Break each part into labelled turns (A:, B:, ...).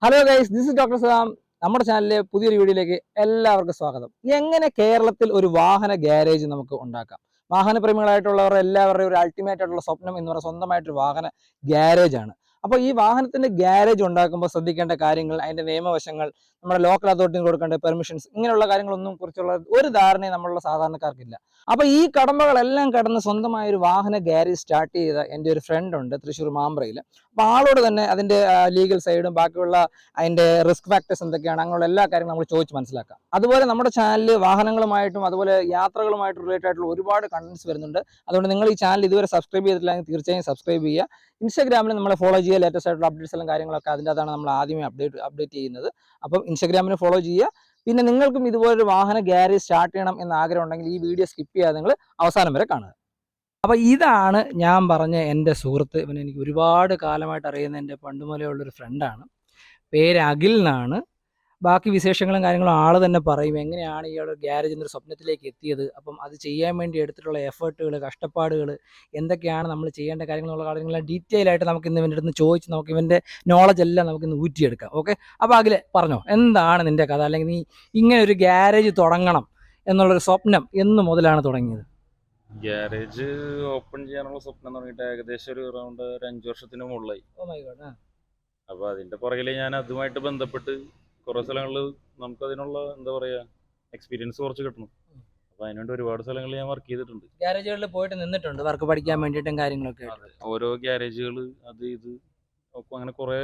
A: Hello guys, this is doctor Salam. നമ്മുടെ ചാനലിലെ പുതിയൊരു വീഡിയോയിലേക്ക് എല്ലാവർക്കും സ്വാഗതം. എങ്ങനെ കേരളത്തിൽ ഒരു വാഹന ഗ്യാരേജ് നമുക്ക് ഉണ്ടാക്കാം? വാഹന പ്രേമികളായിട്ടുള്ളവർ എല്ലാവരുടെയും ഒരു അൾട്ടിമേറ്റ് ആയിട്ടുള്ള സ്വപ്നം എന്ന് പറയുന്നത് സ്വന്തമായിട്ടൊരു വാഹന ഗ്യാരേജ് ആണ്. അപ്പോൾ ഈ വാഹനത്തിന്റെ ഗ്യാരേജ് ഉണ്ടാക്കുമ്പോൾ ശ്രദ്ധിക്കേണ്ട കാര്യങ്ങൾ, അതിന്റെ നിയമവശങ്ങൾ, നമ്മുടെ ലോക്കൽ അതോറിറ്റിന് കൊടുക്കേണ്ട പെർമിഷൻസ്, ഇങ്ങനെയുള്ള കാര്യങ്ങളൊന്നും കുറിച്ചുള്ള ഒരു ധാരണയും നമ്മളുള്ള സാധാരണക്കാർക്കില്ല. അപ്പൊ ഈ കടമ്പകളെല്ലാം കടന്ന് സ്വന്തമായ ഒരു വാഹന ഗ്യാരേജ് സ്റ്റാർട്ട് ചെയ്ത എൻ്റെ ഒരു ഫ്രണ്ട് ഉണ്ട് തൃശ്ശൂർ മാമ്പ്രയിൽ. അപ്പൊ ആളോട് തന്നെ അതിന്റെ ലീഗൽ സൈഡും ബാക്കിയുള്ള അതിന്റെ റിസ്ക് ഫാക്ടേഴ്സ് എന്തൊക്കെയാണ്, അങ്ങനെയുള്ള എല്ലാ കാര്യങ്ങളും നമ്മൾ ചോദിച്ച് മനസ്സിലാക്കാം. അതുപോലെ നമ്മുടെ ചാനലിൽ വാഹനങ്ങളുമായിട്ടും അതുപോലെ യാത്രകളുമായിട്ട് റിലേറ്റഡ് ആയിട്ടുള്ള ഒരുപാട് കണ്ടന്റ്സ് വരുന്നുണ്ട്. അതുകൊണ്ട് നിങ്ങൾ ഈ ചാനൽ ഇതുവരെ സബ്സ്ക്രൈബ് ചെയ്തിട്ടില്ലെങ്കിൽ തീർച്ചയായും സബ്സ്ക്രൈബ് ചെയ്യുക. ഇൻസ്റ്റാഗ്രാമിൽ നമ്മളെ ഫോളോ ചെയ്യുക. ലേറ്റസ്റ്റ് ആയിട്ടുള്ള അപ്ഡേറ്റ്സ് എല്ലാം കാര്യങ്ങളൊക്കെ അതിൻ്റെ അതാണ് നമ്മൾ ആദ്യമേ അപ്ഡേറ്റ് ചെയ്യുന്നത്. അപ്പം ഇൻസ്റ്റാഗ്രാമിന് ഫോളോ ചെയ്യുക. പിന്നെ നിങ്ങൾക്കും ഇതുപോലൊരു വാഹന ഗ്യാരേജ് സ്റ്റാർട്ട് ചെയ്യണം എന്ന ആഗ്രഹം ഉണ്ടെങ്കിൽ ഈ വീഡിയോ സ്കിപ്പ് ചെയ്യാതെ നിങ്ങൾ അവസാനം വരെ കാണുക. അപ്പോൾ ഇതാണ് ഞാൻ പറഞ്ഞ എൻ്റെ സുഹൃത്ത്. ഇവൻ എനിക്ക് ഒരുപാട് കാലമായിട്ട് അറിയുന്ന എൻ്റെ പണ്ടുമുതലേ ഉള്ളൊരു ഫ്രണ്ടാണ്. പേര് അഖിൽ എന്നാണ്. ബാക്കി വിശേഷങ്ങളും കാര്യങ്ങളും ആൾ തന്നെ പറയും. എങ്ങനെയാണ് ഇയാൾ ഗ്യാരേജ് എന്നൊരു സ്വപ്നത്തിലേക്ക് എത്തിയത്, അപ്പം അത് ചെയ്യാൻ വേണ്ടി എടുത്തിട്ടുള്ള എഫേർട്ടുകൾ, കഷ്ടപ്പാടുകൾ, എന്തൊക്കെയാണ് നമ്മൾ ചെയ്യേണ്ട കാര്യങ്ങളുള്ള കാര്യങ്ങളെല്ലാം ഡീറ്റെയിൽ ആയിട്ട് നമുക്ക് ഇന്ന് ഇവൻ്റെ അടുത്ത് ചോദിച്ച് നമുക്ക് ഇവൻ്റെ നോളജ് എല്ലാം നമുക്ക് ഇന്ന് ഊറ്റിയെടുക്കാം. ഓക്കെ, അപ്പോൾ അഖിൽ പറഞ്ഞോ, എന്താണ് നിൻ്റെ കഥ? അല്ലെങ്കിൽ നീ ഇങ്ങനെ ഒരു ഗ്യാരേജ് തുടങ്ങണം എന്നുള്ളൊരു സ്വപ്നം എന്ന് മുതലാണ് തുടങ്ങിയത്?
B: ഗ്യാരേജ് ഓപ്പൺ ചെയ്യാനുള്ള സ്വപ്നം തുടങ്ങിയിട്ട് ഏകദേശം ഒരു അറൗണ്ട് ഒരു 5 വർഷത്തിന് മുകളിലായി.
A: Oh my god.
B: അപ്പോൾ അതിൻ്റെ പുറകിൽ ഞാൻ അതുമായിട്ട് ബന്ധപ്പെട്ട് കുറേ സ്ഥലങ്ങളിൽ നമുക്കതിനുള്ള എന്താ പറയുക എക്സ്പീരിയൻസ് കുറച്ച് കിട്ടണം. അപ്പോൾ അതിനുവേണ്ടി ഒരുപാട് സ്ഥലങ്ങളിൽ ഞാൻ വർക്ക് ചെയ്തിട്ടുണ്ട്.
A: ഗ്യാരേജുകളിൽ പോയിട്ട് നിന്നിട്ടുണ്ട് വർക്ക് പഠിക്കാൻ വേണ്ടിയിട്ടും കാര്യങ്ങളൊക്കെ.
B: അതെ, ഓരോ ഗ്യാരേജുകൾ അത് ഇത് അപ്പോൾ അങ്ങനെ കുറേ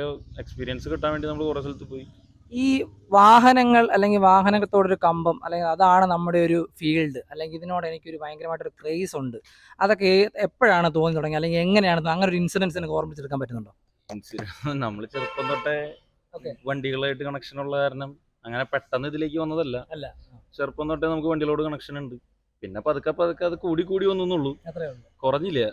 B: എക്സ്പീരിയൻസ് കിട്ടാൻ വേണ്ടി നമ്മൾ കുറേ സ്ഥലത്ത് പോയി.
A: ഈ വാഹനങ്ങൾ അല്ലെങ്കിൽ വാഹനത്തോടൊരു കമ്പം, അല്ലെങ്കിൽ അതാണ് നമ്മുടെ ഒരു ഫീൽഡ്, അല്ലെങ്കിൽ ഇതിനോട് എനിക്കൊരു ഭയങ്കരമായിട്ടൊരു ക്രേസ് ഉണ്ട്, അതൊക്കെ എപ്പോഴാണ് തോന്നി തുടങ്ങി, അല്ലെങ്കിൽ എങ്ങനെയാണ് അങ്ങനെ ഒരു ഇൻസിഡൻസ് എനിക്ക് ഓർമ്മിച്ചെടുക്കാൻ പറ്റുന്നുണ്ടോ?
B: നമ്മൾ ചെറുപ്പം തൊട്ടേ വണ്ടികളായിട്ട് കണക്ഷൻ ഉള്ള കാരണം അങ്ങനെ പെട്ടെന്ന് ഇതിലേക്ക് വന്നതല്ല.
A: അല്ല,
B: ചെറുപ്പം തൊട്ടേ നമുക്ക് വണ്ടികളോട് കണക്ഷൻ ഉണ്ട്. പിന്നെ പതുക്കെ പതുക്കെ അത് കൂടി വന്നുള്ളൂ, കുറഞ്ഞില്ല.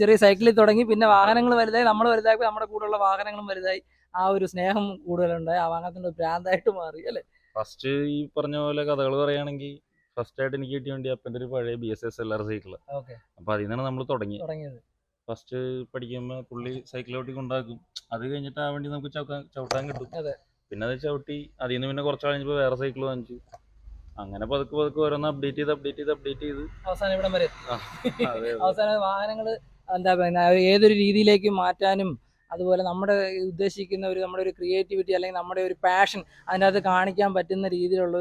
A: ചെറിയ സൈക്കിളിൽ തുടങ്ങി, പിന്നെ വാഹനങ്ങൾ വലുതായി, നമ്മൾ വലുതായി, നമ്മുടെ കൂടെയുള്ള വാഹനങ്ങളും വലുതായി, ആ ഒരു സ്നേഹം കൂടുതലുണ്ടായി, ആ വാഹനത്തിന്റെ ഭ്രാന്തായിട്ട് മാറി അല്ലേ?
B: ഫസ്റ്റ് ഈ പറഞ്ഞ പോലെ കഥകൾ പറയുകയാണെങ്കിൽ ഫസ്റ്റ് ആയിട്ട് എനിക്ക് കിട്ടിയ വണ്ടി അപ്പൻ്റെ ഒരു പഴയ BSS LR സൈക്കിള്. അപ്പൊ അതിൽ നിന്നാണ് നമ്മൾ തുടങ്ങിയത്. ഫസ്റ്റ് പഠിക്കുമ്പോൾ പുള്ളി സൈക്കിളോട്ടി കൊണ്ടാക്കും. അത് കഴിഞ്ഞിട്ട് ആ വണ്ടി നമുക്ക് ചവിട്ടാൻ കിട്ടും. പിന്നെ അത് ചവിട്ടി അതിൽ നിന്ന് പിന്നെ കുറച്ച് കഴിഞ്ഞപ്പോൾ വേറെ സൈക്കിൾ വാങ്ങിച്ചു. അങ്ങനെ പതുക്കെ ഓരോന്ന് അപ്ഡേറ്റ് ചെയ്ത്
A: അവസാനം ഇവിടം വരെ. അവസാനം വാഹനങ്ങൾ എന്താ പറയുക, ഏതൊരു രീതിയിലേക്ക് മാറ്റാനും, അതുപോലെ നമ്മുടെ ഉദ്ദേശിക്കുന്ന നമ്മുടെ ഒരു ക്രിയേറ്റിവിറ്റി അല്ലെങ്കിൽ നമ്മുടെ ഒരു പാഷൻ അതിൻ്റെ അകത്ത് കാണിക്കാൻ പറ്റുന്ന രീതിയിലുള്ള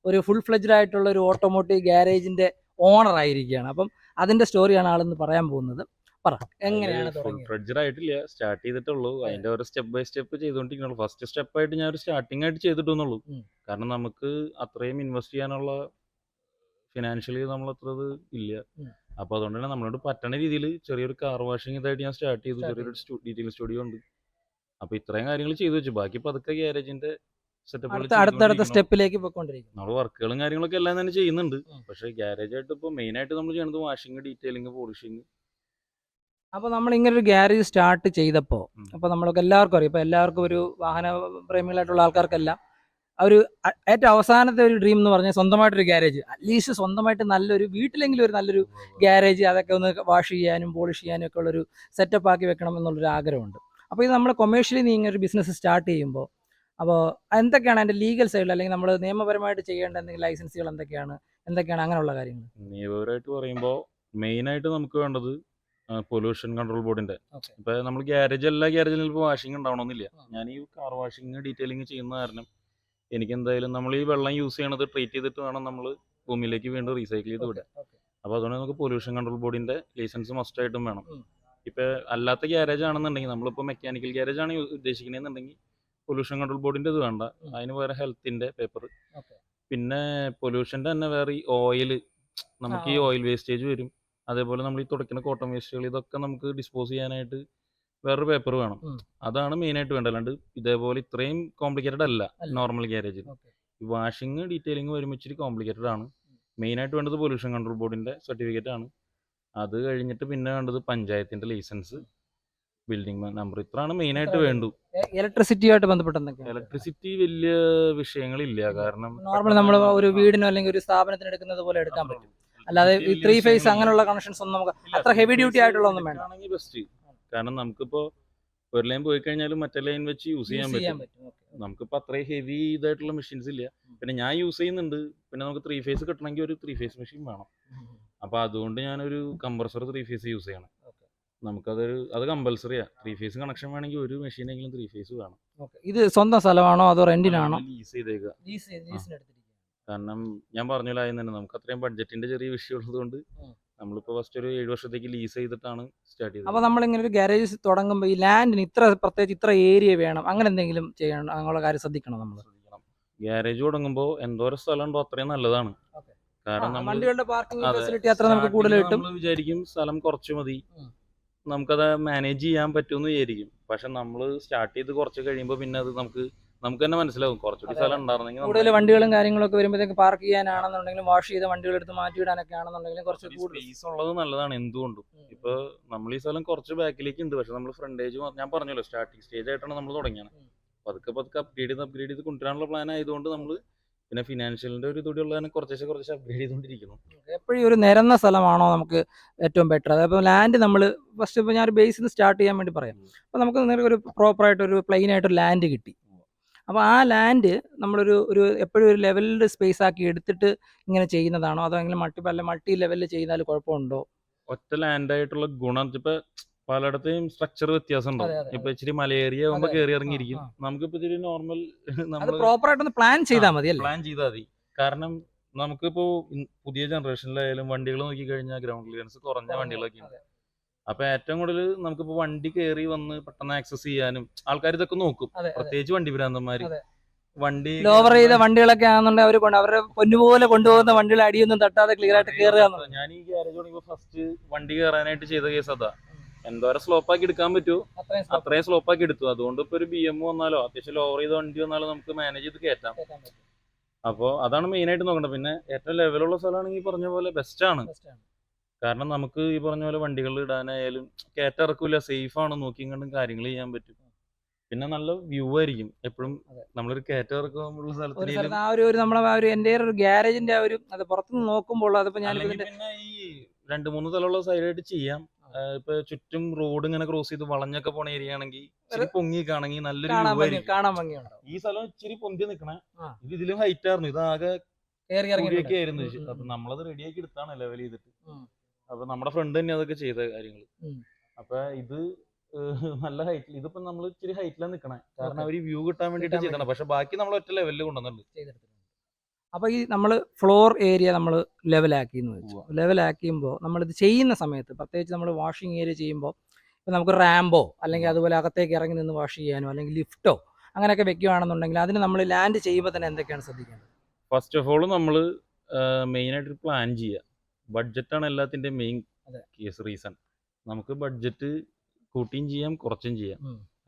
A: ഒരു ഫുൾ ഫ്ലെഡ്ജഡ് ആയിട്ടുള്ള ഒരു ഓട്ടോമോട്ടീവ് ഗ്യാരേജിന്റെ ഓണർ ആയിരിക്കുകയാണ്. അപ്പം അതിന്റെ സ്റ്റോറിയാണ് ആളെന്ന് പറയാൻ പോകുന്നത്. പറ, എങ്ങനെയാണ്
B: ഫുൾ ഫ്ലെഡ്ജഡ് ആയിട്ടില്ല, സ്റ്റാർട്ട് ചെയ്തിട്ടുള്ളൂ. അതിന്റെ ഒരു സ്റ്റെപ്പ് ബൈ സ്റ്റെപ്പ് ചെയ്തുകൊണ്ടിരിക്കുന്നുള്ളൂ. ഫസ്റ്റ് സ്റ്റെപ്പായിട്ട് ഞാൻ ഒരു സ്റ്റാർട്ടിംഗ് ആയിട്ട് ചെയ്തിട്ടുള്ളൂ. കാരണം നമുക്ക് അത്രയും ഇൻവെസ്റ്റ് ചെയ്യാനുള്ള ഫിനാൻഷ്യലി നമ്മൾ അത്ര ഇല്ല. അപ്പോൾ അതുകൊണ്ട് തന്നെ നമ്മളോട് പറ്റണ രീതിയിൽ ചെറിയൊരു കാർ വാഷിംഗ് ഇതായിട്ട് ഞാൻ സ്റ്റാർട്ട് ചെയ്തു. ചെറിയൊരു ഡീറ്റെയിൽ സ്റ്റുഡിയോ ഉണ്ട്. അപ്പോൾ ഇത്രയും കാര്യങ്ങൾ ചെയ്തു വെച്ചു. ബാക്കി പതുക്കെ ഗ്യാരേജിന്റെ
A: അടുത്തടുത്ത സ്റ്റെപ്പിലേക്ക് പോയിക്കൊണ്ടിരിക്കും.
B: നമ്മൾ വർക്കുകളും കാര്യങ്ങളൊക്കെ എല്ലാം തന്നെ ചെയ്യുന്നുണ്ട്. പക്ഷേ ഗ്യാരേജ് ആയിട്ട് ഇപ്പോൾ മെയിൻ ആയിട്ട് നമ്മൾ ചെയ്യുന്നത് വാഷിംഗ്, ഡീറ്റെയിലിംഗ്, പോളിഷിംഗ്.
A: അപ്പോൾ നമ്മൾ ഇങ്ങനെ ഒരു ഗ്യാരേജ് സ്റ്റാർട്ട് ചെയ്തപ്പോൾ, അപ്പോൾ നമ്മൾക്ക് എല്ലാവർക്കും അറിയാം, ഇപ്പോൾ എല്ലാവർക്കും ഒരു വാഹന പ്രേമികളായിട്ടുള്ള ആൾക്കാർക്കെല്ലാം ഒരു ഏറ്റവും അവസാനത്തെ ഒരു ഡ്രീം എന്ന് പറഞ്ഞാൽ സ്വന്തമായിട്ടൊരു ഗ്യാരേജ്, അറ്റ്ലീസ്റ്റ് സ്വന്തമായിട്ട് നല്ലൊരു വീട്ടിലെങ്കിലും ഒരു നല്ലൊരു ഗ്യാരേജ്, അതൊക്കെ ഒന്ന് വാഷ് ചെയ്യാനും പോളിഷ് ചെയ്യാനും ഒക്കെ ഉള്ളൊരു സെറ്റപ്പ് ആക്കി വെക്കണം എന്നുള്ളൊരു ആഗ്രഹമുണ്ട്. അപ്പോൾ ഇത് നമ്മൾ കൊമേഴ്ഷ്യലി നീ ഇങ്ങനെ ഒരു ബിസിനസ് സ്റ്റാർട്ട് ചെയ്യുമ്പോൾ, അപ്പോൾ എന്തൊക്കെയാണ് അതിൻ്റെ ലീഗൽ സൈഡിൽ, അല്ലെങ്കിൽ നമ്മൾ നിയമപരമായിട്ട് ചെയ്യേണ്ട എന്തെങ്കിലും ലൈസൻസുകൾ എന്തൊക്കെയാണ് അങ്ങനെയുള്ള കാര്യങ്ങൾ?
B: നിയമപരമായിട്ട് പറയുമ്പോൾ മെയിനായിട്ട് നമുക്ക് വേണ്ടത് പൊല്യൂഷൻ കൺട്രോൾ ബോർഡിന്റെ. ഇപ്പൊ നമ്മൾ എല്ലാ ഗ്യാരേജിലും ഇപ്പോൾ വാഷിംഗ് ഉണ്ടാവണമെന്നില്ല. ഞാൻ ഈ കാർ വാഷിംഗ്, ഡീറ്റെയിലിംഗ് ചെയ്യുന്ന കാരണം എനിക്ക് എന്തായാലും നമ്മൾ ഈ വെള്ളം യൂസ് ചെയ്യണത് ട്രീറ്റ് ചെയ്തിട്ട് വേണം നമ്മൾ ഭൂമിയിലേക്ക് വീണ്ടും റീസൈക്കിൾ ചെയ്ത് വിടാം. അപ്പോൾ അതുകൊണ്ട് നമുക്ക് പൊല്യൂഷൻ കൺട്രോൾ ബോർഡിന്റെ ലൈസൻസ് മസ്റ്റ് ആയിട്ടും വേണം. ഇപ്പൊ അല്ലാത്ത ഗ്യാരേജ് ആണെന്നുണ്ടെങ്കിൽ, നമ്മളിപ്പോൾ മെക്കാനിക്കൽ ഗ്യാരേജ് ആണ് ഉദ്ദേശിക്കുന്നതെന്നുണ്ടെങ്കിൽ പൊല്യൂഷൻ കൺട്രോൾ ബോർഡിന്റെ ഇത് വേണ്ട. അതിന് വേറെ ഹെൽത്തിന്റെ പേപ്പർ, പിന്നെ പൊല്യൂഷന്റെ തന്നെ വേറെ ഓയിൽ, നമുക്ക് ഈ ഓയിൽ വേസ്റ്റേജ് വരും. അതേപോലെ നമ്മൾ ഈ തുടക്കുന്ന കോട്ടൺ വേസ്റ്റുകൾ, ഇതൊക്കെ നമുക്ക് ഡിസ്പോസ് ചെയ്യാനായിട്ട് വേറൊരു പേപ്പർ വേണം. അതാണ് മെയിനായിട്ട് വേണ്ടത്. അല്ലാണ്ട് ഇതേപോലെ ഇത്രയും കോംപ്ലിക്കേറ്റഡ് അല്ല നോർമൽ ഗ്യാരേജിൽ. ഈ വാഷിംഗ്, ഡീറ്റെയിലിംഗ് വരുമ്പോൾ ഇച്ചിരി കോംപ്ലിക്കേറ്റഡ് ആണ്. മെയിനായിട്ട് വേണ്ടത് പൊല്യൂഷൻ കൺട്രോൾ ബോർഡിന്റെ സർട്ടിഫിക്കറ്റ് ആണ്. അത് കഴിഞ്ഞിട്ട് പിന്നെ വേണ്ടത് പഞ്ചായത്തിന്റെ ലൈസൻസ്, ബിൽഡിംഗ് നമ്പർ. ഇത്രയാണ് മെയിനായിട്ട് വേണ്ടു.
A: ഇലക്ട്രിസിറ്റിയായിട്ട് ബന്ധപ്പെട്ട
B: ഇലക്ട്രിസിറ്റി വലിയ വിഷയങ്ങളില്ല. കാരണം
A: നോർമൽ നമ്മൾ ഒരു വീടിനോ അല്ലെങ്കിൽ ഒരു സ്ഥാപനത്തിന് എടുക്കുന്നത് പോലെ എടുക്കാൻ പറ്റും. അല്ലാതെ ഈ 3 ഫേസ് അങ്ങനെയുള്ള കണക്ഷൻസ് ഒന്നും നമുക്ക് അത്ര ഹെവി ഡ്യൂട്ടി ആയിട്ടുള്ള ഒന്നും വേണ്ട.
B: ബെസ്റ്റ്. കാരണം നമുക്കിപ്പോൾ ഒരു ലൈൻ പോയി കഴിഞ്ഞാലും മറ്റേ ലൈൻ വെച്ച് യൂസ് ചെയ്യാൻ പറ്റും.
A: പറ്റും. Okay.
B: നമുക്കിപ്പോൾ അത്രയും ഹെവി ഇതായിട്ടുള്ള മെഷീൻസ് ഇല്ല. പിന്നെ ഞാൻ യൂസ് ചെയ്യുന്നുണ്ട്. പിന്നെ നമുക്ക് 3 ഫേസ് കിട്ടണമെങ്കിൽ ഒരു 3 ഫേസ് മെഷീൻ വേണം. അപ്പോൾ അതുകൊണ്ട് ഞാനൊരു കംപ്രസർ 3 ഫേസ് യൂസ് ചെയ്യണം. അത് കമ്പൽസറിയാണ്. 3 ഫേസ് കണക്ഷൻ വേണമെങ്കിൽ ഒരു മെഷീനെങ്കിലും 3 ഫേസ് വേണം.
A: ഇത് സ്വന്തം സ്ഥലമാണോ അതോ റെന്റിനാണോ?
B: ലീസ് ചെയ്തേക്കുക.
A: ലീസിന്
B: കാരണം ഞാൻ പറഞ്ഞല്ലോ ആദ്യം തന്നെ നമുക്ക് അത്രയും ബഡ്ജറ്റിന്റെ ചെറിയ വിഷയം ഉള്ളതുകൊണ്ട് നമ്മളിപ്പോൾ ഫസ്റ്റ് ഒരു 7 വർഷത്തേക്ക് ലീസ് ചെയ്തിട്ടാണ് സ്റ്റാർട്ട് ചെയ്തത്.
A: അപ്പോൾ നമ്മളിങ്ങനെ ഒരു ഗാരേജ് തുടങ്ങുമ്പോൾ ഈ ലാൻഡിന് പ്രത്യേകിച്ച് ഇത്ര ഏരിയ വേണം അങ്ങനെ എന്തെങ്കിലും ചെയ്യണം, അങ്ങനെയുള്ള കാര്യം ശ്രദ്ധിക്കണം നമ്മൾ.
B: ഗ്യാരേജ് തുടങ്ങുമ്പോൾ എന്തോരം സ്ഥലം ഉണ്ടോ അത്രയും നല്ലതാണ്. കാരണം
A: വണ്ടികളുടെ പാർക്കിംഗ് ഫെസിലിറ്റി അത്ര നമുക്ക് കൂടുതൽ കിട്ടും.
B: നമ്മൾ വിചാരിക്കും സ്ഥലം കുറച്ച് മതി, നമുക്കത് മാനേജ് ചെയ്യാൻ പറ്റുമെന്ന് വിചാരിക്കും. പക്ഷെ നമ്മൾ സ്റ്റാർട്ട് ചെയ്ത് കുറച്ച് കഴിയുമ്പോൾ പിന്നെ അത് നമുക്ക് തന്നെ മനസ്സിലാവും കുറച്ചുകൂടി സ്ഥലം ഉണ്ടായിരുന്നെങ്കിൽ.
A: കൂടുതൽ വണ്ടികളും കാര്യങ്ങളൊക്കെ വരുമ്പോഴത്തേക്ക് പാർക്ക് ചെയ്യാനാണെന്നുണ്ടെങ്കിലും വാഷ് ചെയ്ത വണ്ടികൾ എടുത്ത് മാറ്റിയിടാനൊക്കെ ആണെന്നുണ്ടെങ്കിലും കുറച്ച്
B: സ്പേസ് ഉള്ളത് നല്ലതാണ് എന്തുകൊണ്ടും. ഇപ്പൊ നമ്മൾ ഈ സ്ഥലം കുറച്ച് ബാക്കിലേക്ക് ഉണ്ട്, പക്ഷെ നമ്മൾ ഫ്രണ്ടേജ് ഞാൻ പറഞ്ഞല്ലോ സ്റ്റാർട്ടിങ് സ്റ്റേജ് ആയിട്ടാണ് നമ്മൾ തുടങ്ങിയത്. പതുക്കെ അപ്ഗ്രേഡ് ചെയ്ത് കൊണ്ടുവരാനുള്ള പ്ലാൻ ആയതുകൊണ്ട് നമ്മൾ പിന്നെ ഫിനാൻഷ്യലിന്റെ ഒരു ഇതോടെ ഉള്ളതിനെ കുറച്ച് അപ്ഗ്രേഡ് ചെയ്തുകൊണ്ടിരിക്കുന്നു.
A: എപ്പോഴും ഒരു നിരന്ന സ്ഥലമാണോ നമുക്ക് ഏറ്റവും ബെറ്റർ? അതായത് ലാൻഡ് നമ്മൾ ഫസ്റ്റ് ഇപ്പോൾ ഞാൻ ഒരു ബേസിൽ നിന്ന് സ്റ്റാർട്ട് ചെയ്യാൻ വേണ്ടി പറയാം. അപ്പോൾ നമുക്ക് ഒരു പ്രോപ്പറായിട്ട് ഒരു പ്ലെയിൻ ആയിട്ടൊരു ലാൻഡ് കിട്ടി. അപ്പോൾ ആ ലാൻഡ് നമ്മളൊരു എപ്പോഴും ഒരു ലെവലിൽ സ്പേസ് ആക്കി എടുത്തിട്ട് ഇങ്ങനെ ചെയ്യുന്നതാണോ അതോ എങ്കിലും മൾട്ടി ലെവലിൽ ചെയ്താൽ കുഴപ്പമുണ്ടോ?
B: ഒറ്റ ലാൻഡ് ആയിട്ടുള്ള ഗുണം ഇപ്പൊ പലയിടത്തെയും സ്ട്രക്ചർ വ്യത്യാസം ഉണ്ടാവും. ഇപ്പൊ ഇച്ചിരി മലയേറിയ ആകുമ്പോൾ കയറി ഇറങ്ങിയിരിക്കും. നമുക്കിപ്പോ ഇച്ചിരി നോർമൽ
A: പ്രോപ്പറായിട്ട് പ്ലാൻ ചെയ്താൽ മതി.
B: കാരണം നമുക്കിപ്പോ പുതിയ ജനറേഷനിലായാലും വണ്ടികൾ നോക്കിക്കഴിഞ്ഞാൽ ഗ്രൗണ്ട് ക്ലിയറൻസ് കുറഞ്ഞ വണ്ടികളൊക്കെ ഉണ്ട്. അപ്പൊ ഏറ്റവും കൂടുതൽ നമുക്കിപ്പോ വണ്ടി കയറി വന്ന് പെട്ടെന്ന് ആക്സസ് ചെയ്യാനും ആൾക്കാർ ഇതൊക്കെ നോക്കും. പ്രത്യേകിച്ച് വണ്ടി ഭ്രാന്തന്മാര് വണ്ടി
A: ലോവർ ചെയ്ത വണ്ടികളൊക്കെ ആണെന്നുണ്ടെങ്കിൽ അവരുടെ പൊന്നുപോലെ കൊണ്ടുപോകുന്ന വണ്ടികൾ അടിയൊന്നും തട്ടാതെ ക്ലിയർ ആയിട്ട് കയറുക.
B: ഞാൻ ഈ ഗ്യാരേജ് തുടങ്ങിയപ്പോ ഫസ്റ്റ് വണ്ടി കയറാനായിട്ട് ചെയ്ത കേസ് അതാ. എന്തോരം സ്ലോപ്പാക്കി എടുക്കാൻ പറ്റുമോ അത്രയും സ്ലോപ്പാക്കി എടുത്തു. അതുകൊണ്ട് ഇപ്പൊ ഒരു BM വന്നാലോ അത്യാവശ്യം ലോവർ ചെയ്ത വണ്ടി വന്നാലോ നമുക്ക് മാനേജ് ചെയ്ത് കയറ്റാം. അപ്പോൾ അതാണ് മെയിൻ ആയിട്ട് നോക്കേണ്ടത്. പിന്നെ ഏറ്റവും ലെവലുള്ള സ്ഥലമാണെങ്കിൽ പറഞ്ഞ പോലെ ബെസ്റ്റ് ആണ്. കാരണം നമുക്ക് ഈ പറഞ്ഞ പോലെ വണ്ടികൾ ഇടാനായാലും കയറ്റിറക്കില്ല, സേഫ് ആണ്, നോക്കി കണ്ടും കാര്യങ്ങൾ ചെയ്യാൻ പറ്റും. പിന്നെ നല്ല വ്യൂ ആയിരിക്കും എപ്പോഴും. നമ്മളൊരു കയറ്റിറക്കുള്ള
A: സ്ഥലത്ത് എന്റെ ഒരു ഗ്യാരേജിന്റെ അത് പുറത്തുനിന്ന് നോക്കുമ്പോൾ അതിപ്പോ ഞാൻ
B: പിന്നെ ഈ 2-3 തലമുള്ള സൈഡായിട്ട് ചെയ്യാം. ഇപ്പൊ ചുറ്റും റോഡ് ഇങ്ങനെ ക്രോസ് ചെയ്ത് വളഞ്ഞൊക്കെ പോണ ഏരിയ ആണെങ്കിൽ ഇച്ചിരി പൊങ്ങിക്കാണെങ്കിൽ നല്ലൊരു വ്യൂ ആയിരിക്കും. ഈ സ്ഥലം ഇച്ചിരി പൊന്തി നിക്കണേ, ഇത് ഇതിലും ഹൈറ്റ് ആയിരുന്നു, ഇതാകെ ഒക്കെ ആയിരുന്നു. അപ്പൊ നമ്മളത് റെഡിയാക്കി എടുത്താണ് ലെവൽ ചെയ്തിട്ട്. അപ്പൊ നമ്മുടെ ഫ്രണ്ട് തന്നെ അതൊക്കെ ചെയ്ത കാര്യങ്ങൾ. അപ്പൊ ഇത് നല്ല ഹൈറ്റിൽ, ഇതിപ്പോ നമ്മൾ ഇച്ചിരി ഹൈറ്റിലാണ് നിക്കണേ കാരണം അവര് വ്യൂ കിട്ടാൻ വേണ്ടിട്ട് ചെയ്തതാണ്. പക്ഷെ ബാക്കി നമ്മൾ ഒറ്റ ലെവലിൽ കൊണ്ടുവന്നിട്ടുണ്ട്.
A: അപ്പോൾ ഈ നമ്മൾ ഫ്ലോർ ഏരിയ നമ്മൾ ലെവലാക്കി എന്ന് വെച്ചു. ലെവലാക്കുമ്പോൾ നമ്മളിത് ചെയ്യുന്ന സമയത്ത് പ്രത്യേകിച്ച് നമ്മൾ വാഷിംഗ് ഏരിയ ചെയ്യുമ്പോൾ ഇപ്പോൾ നമുക്ക് റാമ്പോ അല്ലെങ്കിൽ അതുപോലെ അകത്തേക്ക് ഇറങ്ങി നിന്ന് വാഷ് ചെയ്യാനോ അല്ലെങ്കിൽ ലിഫ്റ്റോ അങ്ങനെയൊക്കെ വെക്കുകയാണെന്നുണ്ടെങ്കിൽ അതിന് നമ്മൾ ലാൻഡ് ചെയ്യുമ്പോൾ തന്നെ എന്തൊക്കെയാണ് ശ്രദ്ധിക്കേണ്ടത്?
B: ഫസ്റ്റ് ഓഫ് ഓൾ നമ്മൾ മെയിനായിട്ട് പ്ലാൻ ചെയ്യുക. ബഡ്ജറ്റാണ് എല്ലാത്തിൻ്റെയും മെയിൻ കേസ് റീസൺ. നമുക്ക് ബഡ്ജറ്റ് കൂട്ടിയും ചെയ്യാം കുറച്ചും ചെയ്യാം.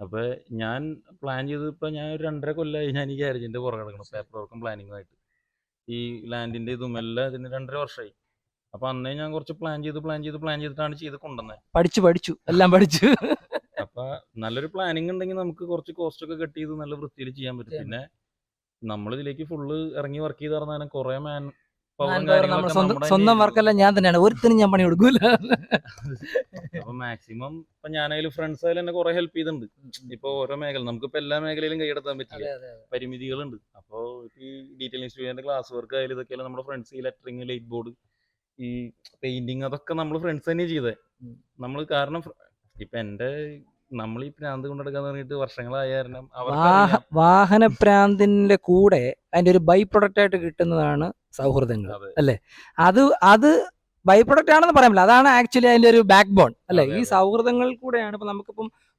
B: അപ്പോൾ ഞാൻ പ്ലാൻ ചെയ്ത് ഇപ്പോൾ ഞാൻ ഒരു 2.5 കൊല്ലമായി ഞാൻ ഈ ഗ്യാരേജിൻ്റെ പുറകെ കിടക്കണം, പേപ്പർ വർക്കും പ്ലാനിങ്ങുമായിട്ട്. ഈ ലാൻഡിൻ്റെ ഇതും എല്ലാം ഇതിന് 2.5 വർഷമായി. അപ്പൊ അന്നേ ഞാൻ കുറച്ച് പ്ലാൻ ചെയ്തിട്ടാണ് ചെയ്ത് കൊണ്ടുവന്നത്.
A: പഠിച്ചു എല്ലാം പഠിച്ചു.
B: അപ്പൊ നല്ലൊരു പ്ലാനിങ് ഉണ്ടെങ്കിൽ നമുക്ക് കുറച്ച് കോസ്റ്റ് ഒക്കെ കട്ട് ചെയ്ത് നല്ല വൃത്തിയിൽ ചെയ്യാൻ പറ്റും. പിന്നെ നമ്മൾ ഇതിലേക്ക് ഫുള്ള് ഇറങ്ങി വർക്ക് ചെയ്ത് പറഞ്ഞാൽ കുറെ
A: സ്വന്തം വർക്കല്ല ഞാൻ തന്നെയാണ്, ഒരുത്തിനും ഞാൻ പണി കൊടുക്കൂല.
B: അപ്പൊ മാക്സിമം ഇപ്പൊ ഞാനായാലും ഫ്രണ്ട്സ് ആയാലും എന്നെ കുറെ ഹെൽപ്പ് ചെയ്തിട്ടുണ്ട്. ഇപ്പൊ ഓരോ മേഖല നമുക്കിപ്പോ എല്ലാ മേഖലയിലും കൈയെടുത്താൻ പറ്റില്ല, പരിമിതികളുണ്ട്. അപ്പോൾ ഈ ഡീറ്റെയിലിംഗ് സ്റ്റുഡിയോന്റെ ക്ലാസ് വർക്ക് ആയാലും ഇതൊക്കെയാലും നമ്മുടെ ഫ്രണ്ട്സ് ഈ ലെറ്ററിങ്, ലൈറ്റ് ബോർഡ്, ഈ പെയിന്റിങ് അതൊക്കെ നമ്മൾ ഫ്രണ്ട്സ് തന്നെ ചെയ്തേ. നമ്മൾ കാരണം ഇപ്പൊ നമ്മൾ ഈ പ്രാന്ത് കൊണ്ടെടുക്കാൻ തുടങ്ങിയിട്ട് വർഷങ്ങളായ കാരണം
A: വാഹന പ്രാന്തിന്റെ കൂടെ അതിന്റെ ഒരു ബൈ പ്രൊഡക്റ്റ് ആയിട്ട് കിട്ടുന്നതാണ് സൗഹൃദങ്ങൾ അല്ലേ? അത് ബൈ പ്രൊഡക്റ്റ് ആണെന്ന് പറയാൻ പറ്റില്ല, അതാണ് ആക്ച്വലി അതിന്റെ ഒരു ബാക്ക് ബോൺ അല്ലേ? ഈ സൗഹൃദങ്ങൾ കൂടെയാണ്. ഇപ്പൊ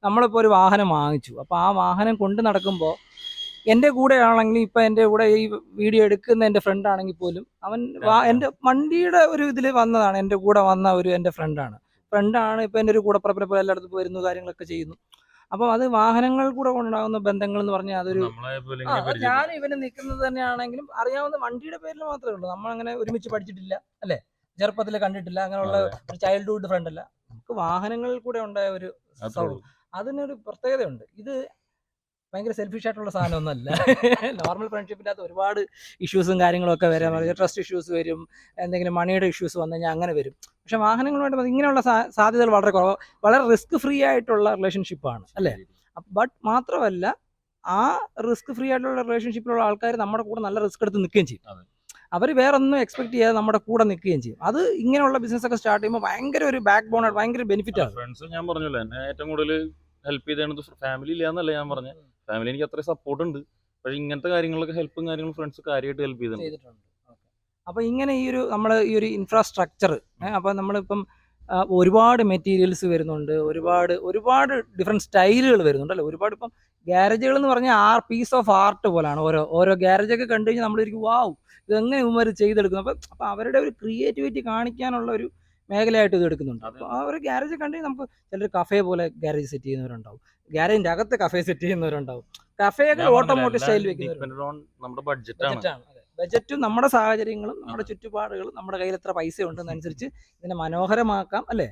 A: നമ്മളിപ്പോ ഒരു വാഹനം വാങ്ങിച്ചു, അപ്പൊ ആ വാഹനം കൊണ്ട് നടക്കുമ്പോൾ എൻ്റെ കൂടെ ആണെങ്കിൽ ഇപ്പൊ എൻ്റെ കൂടെ ഈ വീഡിയോ എടുക്കുന്ന എൻ്റെ ഫ്രണ്ട് ആണെങ്കിൽ പോലും അവൻ എൻ്റെ വണ്ടിയുടെ ഒരു ഇതിൽ വന്നതാണ്, എൻ്റെ കൂടെ വന്ന എൻ്റെ ഫ്രണ്ടാണ് ഇപ്പൊ എൻ്റെ ഒരു കൂടപ്പുറപ്പിനെ എല്ലായിടത്തും വരുന്നു, കാര്യങ്ങളൊക്കെ ചെയ്യുന്നു. അപ്പം അത് വാഹനങ്ങൾ കൂടെ ഉണ്ടാകുന്ന ബന്ധങ്ങൾ എന്ന് പറഞ്ഞാൽ അതൊരു ഞാൻ ഇവന് നിൽക്കുന്നത് തന്നെയാണെങ്കിലും അറിയാവുന്ന വണ്ടിയുടെ പേരിൽ മാത്രമേ ഉള്ളൂ. നമ്മളങ്ങനെ ഒരുമിച്ച് പഠിച്ചിട്ടില്ല അല്ലേ, ചെറുപ്പത്തിൽ കണ്ടിട്ടില്ല, അങ്ങനെയുള്ള ഒരു ചൈൽഡ്ഹുഡ് ഫ്രണ്ട് അല്ല. നമുക്ക് വാഹനങ്ങളിൽ കൂടെ ഉണ്ടായ ഒരു അതിനൊരു പ്രത്യേകതയുണ്ട്. ഇത് ഭയങ്കര സെൽഫിഷ് ആയിട്ടുള്ള സാധനമൊന്നുമല്ല. നോർമൽ ഫ്രണ്ട്ഷിപ്പിൻ്റെ അകത്ത് ഒരുപാട് ഇഷ്യൂസും കാര്യങ്ങളൊക്കെ വരാം, ട്രസ്റ്റ് ഇഷ്യൂസ് വരും, എന്തെങ്കിലും മണിയുടെ ഇഷ്യൂസ് വന്നു കഴിഞ്ഞാൽ അങ്ങനെ വരും. പക്ഷെ വാഹനങ്ങളുമായിട്ട് ഇങ്ങനെയുള്ള സാധ്യതകൾ വളരെ കുറവ്, വളരെ റിസ്ക് ഫ്രീ ആയിട്ടുള്ള റിലേഷൻഷിപ്പാണ് അല്ലേ? ബട്ട് മാത്രമല്ല ആ റിസ്ക് ഫ്രീ ആയിട്ടുള്ള റിലേഷൻഷിപ്പിലുള്ള ആൾക്കാർ നമ്മുടെ കൂടെ നല്ല റിസ്ക് എടുത്ത് നിൽക്കുകയും ചെയ്യും. അവർ വേറെ ഒന്നും എക്സ്പെക്ട് ചെയ്യാതെ നമ്മുടെ കൂടെ നിൽക്കുകയും ചെയ്യും. അത് ഇങ്ങനെയുള്ള ബിസിനസ് ഒക്കെ സ്റ്റാർട്ട് ചെയ്യുമ്പോൾ ഭയങ്കര ഒരു ബാക്ക് ബോൺ ഭയങ്കര ബെനിഫിറ്റ് ആണ്.
B: ഫ്രണ്ട്സ് ഞാൻ പറഞ്ഞല്ലോ എന്നെ ഏറ്റവും കൂടുതൽ ഹെൽപ്പ് ചെയ്തത് ഫാമിലി ഇല്ല എന്നല്ല ഞാൻ പറഞ്ഞത്. ഫാമിലി എനിക്ക് അത്രയും സപ്പോർട്ട് ഉണ്ട്. പക്ഷേ ഇങ്ങനത്തെ കാര്യങ്ങളൊക്കെ ഹെൽപ്പും കാര്യങ്ങളും ഫ്രണ്ട്സ് കാര്യമായിട്ട് ഹെൽപ്പ് ചെയ്തിട്ടുണ്ട്.
A: അപ്പോൾ ഇങ്ങനെ ഈ ഒരു ഇൻഫ്രാസ്ട്രക്ചർ, അപ്പോൾ നമ്മളിപ്പം ഒരുപാട് മെറ്റീരിയൽസ് വരുന്നുണ്ട്, ഒരുപാട് ഡിഫറെൻറ്റ് സ്റ്റൈലുകൾ വരുന്നുണ്ടല്ലോ. ഒരുപാട് ഇപ്പം ഗ്യാരേജുകൾ എന്ന് പറഞ്ഞാൽ പീസ് ഓഫ് ആർട്ട് പോലാണ്. ഓരോ ഗ്യാരേജൊക്കെ കണ്ടു കഴിഞ്ഞാൽ നമ്മളൊരിക്കും വാവ് ഇതെങ്ങനെ ഇവന്മാർ ചെയ്തെടുക്കുന്നു. അപ്പോൾ അവരുടെ ഒരു ക്രിയേറ്റിവിറ്റി കാണിക്കാനുള്ള ഒരു മേഖലയായിട്ട് ഇത് എടുക്കുന്നുണ്ട്. അപ്പോൾ ആ ഒരു ഗ്യാരേജ് കണ്ടു കഴിഞ്ഞാൽ നമുക്ക് ചിലർ കഫേ പോലെ ഗ്യാരേജ് സെറ്റ് ചെയ്യുന്നവരുണ്ടാവും, ഗ്യാരേജിൻ്റെ അകത്ത് കഫേ സെറ്റ് ചെയ്യുന്നവരുണ്ടാവും, കഫേയൊക്കെ ഓട്ടോമോട്ടീവ് സ്റ്റൈൽ വെക്കുന്നവരുണ്ട്.
B: നമ്മുടെ ബഡ്ജറ്റാണ്.
A: ബജറ്റും നമ്മുടെ സാഹചര്യങ്ങളും നമ്മുടെ ചുറ്റുപാടുകളും നമ്മുടെ കയ്യിൽ എത്ര പൈസ ഉണ്ടെന്നനുസരിച്ച് ഇതിനെ മനോഹരമാക്കാം അല്ലേ.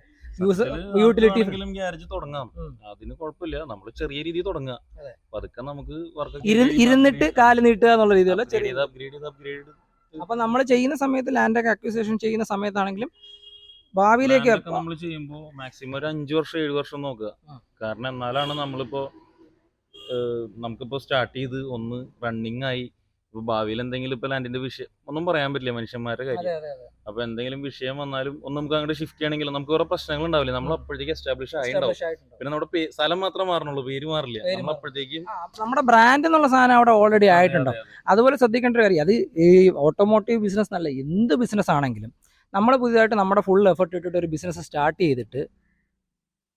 A: യൂട്ടിലിറ്റി
B: ഗ്യാരേജ് തുടങ്ങാം, അതിന് കുഴപ്പമില്ല. നമ്മൾ ചെറിയ രീതിയിൽ തുടങ്ങുക, പതുക്കെ നമുക്ക്
A: ഇരുന്നിട്ട് കാല് നീട്ടുക എന്നുള്ള രീതിയിലുള്ള
B: അപ്ഗ്രേഡ്.
A: അപ്പൊ നമ്മൾ ചെയ്യുന്ന സമയത്ത് ലാൻഡൊക്കെ അക്വിസിഷൻ ചെയ്യുന്ന സമയത്താണെങ്കിലും ഭാവിയിലേക്ക്
B: നമ്മൾ ചെയ്യുമ്പോൾ മാക്സിമം ഒരു 5 വർഷം 7 വർഷം നോക്കുക. കാരണം എന്നാലാണ് നമുക്കിപ്പോ സ്റ്റാർട്ട് ചെയ്ത് ഒന്ന് റണ്ണിങ് ആയി. ഇപ്പൊ ഭാവിയിൽ എന്തെങ്കിലും ഇപ്പൊ ലാൻഡിന്റെ വിഷയം ഒന്നും പറയാൻ പറ്റില്ല, മനുഷ്യന്മാരുടെ കാര്യം. അപ്പൊ എന്തെങ്കിലും വിഷയം വന്നാലും ഒന്ന് നമുക്ക് അങ്ങോട്ട് ഷിഫ്റ്റ് ചെയ്യണമെങ്കിൽ നമുക്ക് ഓരോ പ്രശ്നങ്ങൾ ഉണ്ടാവില്ല. നമ്മൾ അപ്പോഴത്തേക്ക് എസ്റ്റാബ്ലിഷ് ആയിട്ടുണ്ടാവും. പിന്നെ നമ്മുടെ സ്ഥലം മാത്രം മാറണുള്ളൂ, പേര് മാറില്ല. നമ്മൾ അപ്പോഴത്തേക്കും
A: നമ്മുടെ ബ്രാൻഡ് എന്നുള്ള സാധനം അവിടെ ഓൾറെഡി ആയിട്ടുണ്ടാവും. അതുപോലെ ശ്രദ്ധിക്കേണ്ട ഒരു കാര്യം, അത് ഈ ഓട്ടോമോട്ടീവ് ബിസിനസ് എന്നല്ല, എന്ത് ബിസിനസ് ആണെങ്കിലും നമ്മൾ പുതിയതായിട്ട് നമ്മുടെ ഫുൾ എഫർട്ട് ഇട്ടിട്ട് ഒരു ബിസിനസ് സ്റ്റാർട്ട് ചെയ്തിട്ട്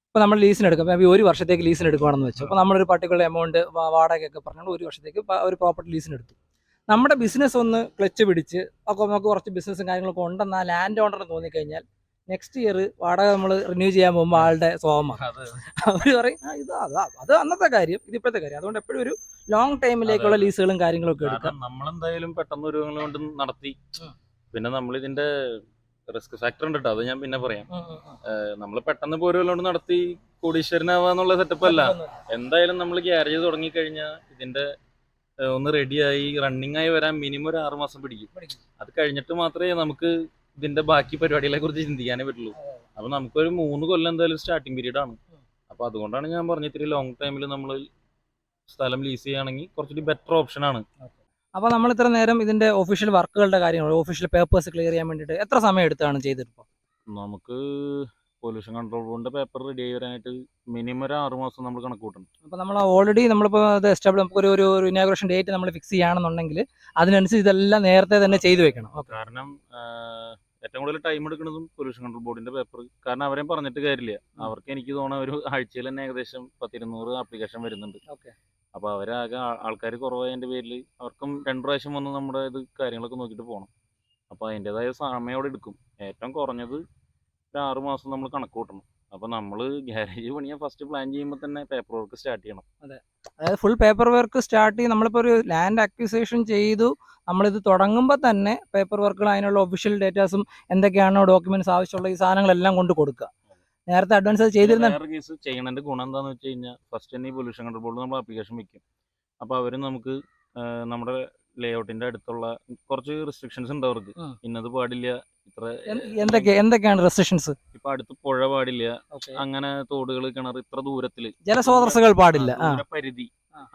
A: ഇപ്പോൾ നമ്മൾ ലീസിന് എടുക്കാം, മേ ബി 1 വർഷത്തേക്ക് ലീസിന് എടുക്കുകയാണെന്ന് വെച്ചു. അപ്പോൾ നമ്മളൊരു പർട്ടിക്കുലർ എമൗണ്ട് വാടകയൊക്കെ പറഞ്ഞാൽ 1 വർഷത്തേക്ക് ഒരു പ്രോപ്പർട്ടി ലീസിന് എടുത്തു. നമ്മുടെ ബിസിനസ് ഒന്ന് ക്ലച്ച് പിടിച്ച് അപ്പോൾ നമുക്ക് കുറച്ച് ബിസിനസ്സും കാര്യങ്ങളൊക്കെ ഉണ്ടെന്ന് ആ ലാൻഡ് ഓണറിന് തോന്നിക്കഴിഞ്ഞാൽ നെക്സ്റ്റ് ഇയർ വാടക നമ്മൾ റിന്യൂ ചെയ്യാൻ പോകുമ്പോൾ ആളുടെ സ്വഭാവമാണ്. അവർ പറയും അത് അന്നത്തെ കാര്യം, ഇത് ഇപ്പോഴത്തെ കാര്യം. അതുകൊണ്ട് എപ്പോഴും ഒരു ലോങ് ടൈമിലേക്കുള്ള ലീസുകളും കാര്യങ്ങളൊക്കെ എടുക്കാം.
B: നമ്മളെന്തായാലും പെട്ടെന്ന് ഒരു കൊണ്ട് നടത്തി. പിന്നെ നമ്മൾ ഇതിന്റെ റിസ്ക് ഫാക്ടർ ഉണ്ട് കേട്ടോ, അത് ഞാൻ പിന്നെ പറയാം. നമ്മൾ പെട്ടെന്ന് പോരുകൊണ്ട് നടത്തി കോടീശ്വരനാവാന്നുള്ള സെറ്റപ്പ് അല്ല. എന്തായാലും നമ്മൾ ഗ്യാരേജ് തുടങ്ങിക്കഴിഞ്ഞാൽ ഇതിന്റെ ഒന്ന് റെഡിയായി റണ്ണിങ് ആയി വരാൻ മിനിമം ഒരു 6 മാസം പിടിക്കും. അത് കഴിഞ്ഞിട്ട് മാത്രമേ നമുക്ക് ഇതിന്റെ ബാക്കി പരിപാടികളെ കുറിച്ച് ചിന്തിക്കാനേ പറ്റുള്ളൂ. അപ്പൊ നമുക്കൊരു 3 കൊല്ലം എന്തായാലും സ്റ്റാർട്ടിങ് പീരീഡ് ആണ്. അപ്പൊ അതുകൊണ്ടാണ് ഞാൻ പറഞ്ഞത് ഇത്തിരി ലോങ് ടൈമിൽ നമ്മൾ സ്ഥലം ലീസ് ചെയ്യുകയാണെങ്കിൽ കുറച്ചുകൂടി ബെറ്റർ ഓപ്ഷൻ ആണ്.
A: അപ്പോൾ നമ്മൾ ഇത്ര നേരം ഇതിന്റെ ഒഫീഷ്യൽ വർക്കുകളുടെ കാര്യങ്ങൾ, ഒഫീഷ്യൽ പേപ്പേഴ്സ് ക്ലിയർ ചെയ്യാൻ വേണ്ടിയിട്ട് എത്ര സമയം എടുത്താണ് ചെയ്തിപ്പോൾ?
B: നമുക്ക് പൊല്യൂഷൻ കൺട്രോൾ ബോർഡിന്റെ പേപ്പർ റെഡി ആയി വരാനായിട്ട് മിനിമം ഒരു 6 മാസം നമ്മൾ കണക്ക് കൂട്ടണം.
A: അപ്പോൾ നമ്മൾ ഓൾറെഡി നമ്മളിപ്പോൾ അത് എസ്റ്റാബ്ലിഷ് നമുക്കൊരു ഒരു ഇനാഗുറേഷൻ ഡേറ്റ് നമ്മൾ ഫിക്സ് ചെയ്യുകയാണെന്നുണ്ടെങ്കിൽ അതിനനുസരിച്ച് ഇതെല്ലാം നേരത്തെ തന്നെ ചെയ്തു വെക്കണം.
B: കാരണം ഏറ്റവും കൂടുതൽ ടൈം എടുക്കുന്നതും പൊല്യൂഷൻ കൺട്രോൾ ബോർഡിന്റെ പേപ്പർ. കാരണം അവരെയും പറഞ്ഞിട്ട് കാര്യമില്ല. അവർക്ക് എനിക്ക് തോന്നുന്ന ഒരു ആഴ്ചയിൽ തന്നെ ഏകദേശം 10-200 ആപ്ലിക്കേഷൻ വരുന്നുണ്ട്. അപ്പോൾ അവരാകെ ആൾക്കാർ കുറവായതിൻ്റെ പേരിൽ അവർക്കും 2 പ്രാവശ്യം വന്ന് നമ്മുടെ ഇത് കാര്യങ്ങളൊക്കെ നോക്കിയിട്ട് പോകണം. അപ്പോൾ അതിൻ്റെതായ സമയം അവിടെ എടുക്കും. ഏറ്റവും കുറഞ്ഞത് ഒരു 6 മാസം നമ്മൾ കണക്ക് കൂട്ടണം. അപ്പോൾ നമ്മൾ ഗ്യാരേജ് പണിയാൻ ഫസ്റ്റ് പ്ലാൻ ചെയ്യുമ്പോൾ തന്നെ പേപ്പർ വർക്ക് സ്റ്റാർട്ട് ചെയ്യണം.
A: അതായത് ഫുൾ പേപ്പർ വർക്ക് സ്റ്റാർട്ട് ചെയ്ത് നമ്മളിപ്പോൾ ഒരു ലാൻഡ് അക്വിസിഷൻ ചെയ്തു, നമ്മളിത് തുടങ്ങുമ്പോൾ തന്നെ പേപ്പർ വർക്കുകൾ അതിനുള്ള ഒഫീഷ്യൽ ഡേറ്റാസും എന്തൊക്കെയാണോ ഡോക്യുമെന്റ്സ് ആവശ്യമുള്ള ഈ സാധനങ്ങളെല്ലാം കൊണ്ട് കൊടുക്കുക. നേരത്തെ അഡ്വാൻസ് ചെയ്തിരുന്ന
B: കേസ് ചെയ്യണതിന്റെ ഗുണം എന്താണെന്ന് വെച്ച് കഴിഞ്ഞാൽ ഫസ്റ്റ് തന്നെ ഈ പൊല്യൂഷൻ കൺട്രോൾ ബോർഡിൽ നമ്മൾ ആപ്ലിക്കേഷൻ വെക്കും. അപ്പോൾ അവർ നമുക്ക് നമ്മുടെ ലേഔട്ടിന്റെ അടുത്തുള്ള കുറച്ച് റെസ്ട്രിക്ഷൻസ് ഉണ്ട് അവർക്ക്. ഇന്നത് പാടില്ല, ഇത്ര
A: എന്തൊക്കെയാണ് റെസ്ട്രിക്ഷൻസ്?
B: ഇപ്പൊ അടുത്ത് പുഴ പാടില്ല, അങ്ങനെ തോടുകൾ, കിണർ ഇത്ര ദൂരത്തില്,
A: ജലസ്രോതസ്സുകൾ പാടില്ല,
B: പരിധി,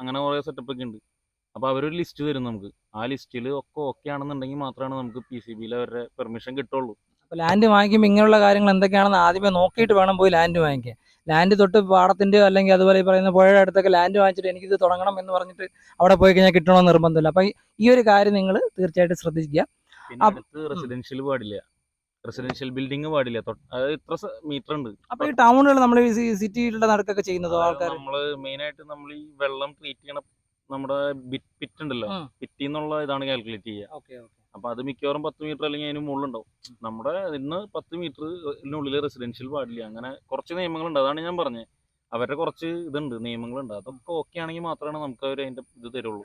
B: അങ്ങനെ കുറെ സെറ്റപ്പ് ഒക്കെ ഉണ്ട്. അപ്പൊ അവരൊരു ലിസ്റ്റ് തരും നമുക്ക്. ആ ലിസ്റ്റിൽ ഒക്കെ ഓക്കെ ആണെന്നുണ്ടെങ്കിൽ മാത്രമാണ് നമുക്ക് PCBയിൽ അവരുടെ പെർമിഷൻ കിട്ടുള്ളൂ.
A: അപ്പോൾ ലാൻഡ് വാങ്ങിക്കുമ്പോൾ ഇങ്ങനെയുള്ള കാര്യങ്ങൾ എന്തൊക്കെയാണെന്ന് ആദ്യമേ നോക്കിയിട്ട് വേണം പോയി ലാൻഡ് വാങ്ങിക്കാൻ. ലാൻഡ് തൊട്ട് പാടത്തിൻ്റെയോ അല്ലെങ്കിൽ അതുപോലെ ഈ പറയുന്ന പുഴയുടെ അടുത്തൊക്കെ ലാൻഡ് വാങ്ങിച്ചിട്ട് എനിക്കിത് തുടങ്ങണം എന്ന് പറഞ്ഞിട്ട് അവിടെ പോയി കഴിഞ്ഞാൽ കിട്ടണമെന്ന് നിർബന്ധമില്ല. അപ്പം ഈ ഒരു കാര്യം നിങ്ങൾ തീർച്ചയായിട്ടും ശ്രദ്ധിക്കുക.
B: പിന്നെ അടുത്ത് റെസിഡൻഷ്യൽ പാടില്ല, റെസിഡൻഷ്യൽ ബിൽഡിംഗ് പാടില്ല. അതായത് ഇത്ര മീറ്റർ ഉണ്ട്.
A: അപ്പോൾ ഈ ടൗണുകൾ നമ്മൾ സിറ്റിയിലുള്ള നടക്കൊക്കെ ചെയ്യുന്നതോ ആൾക്കാർ
B: നമ്മൾ മെയിനായിട്ട് നമ്മൾ ഈ വെള്ളം ട്രീറ്റ് ചെയ്യണ നമ്മുടെ പിറ്റ് ഉണ്ടല്ലോ, പിറ്റി എന്നുള്ള ഇതാണ് കാൽക്കുലേറ്റ് ചെയ്യുക. അപ്പൊ അത് മിക്കവാറും 10 മീറ്റർ അല്ലെങ്കിൽ അതിന് മുകളിലുണ്ടാവും. നമ്മുടെ ഇന്ന് 10 മീറ്ററിനുള്ളിൽ റെസിഡൻഷ്യൽ പാടില്ല. അങ്ങനെ കുറച്ച് നിയമങ്ങളുണ്ട്. അതാണ് ഞാൻ പറഞ്ഞത്, അവരുടെ കുറച്ച് ഇതുണ്ട്, നിയമങ്ങളുണ്ട്. അതൊക്കെ ഓക്കെ ആണെങ്കിൽ മാത്രമാണ് നമുക്ക് അവർ അതിന്റെ ഇത് തരുള്ളൂ.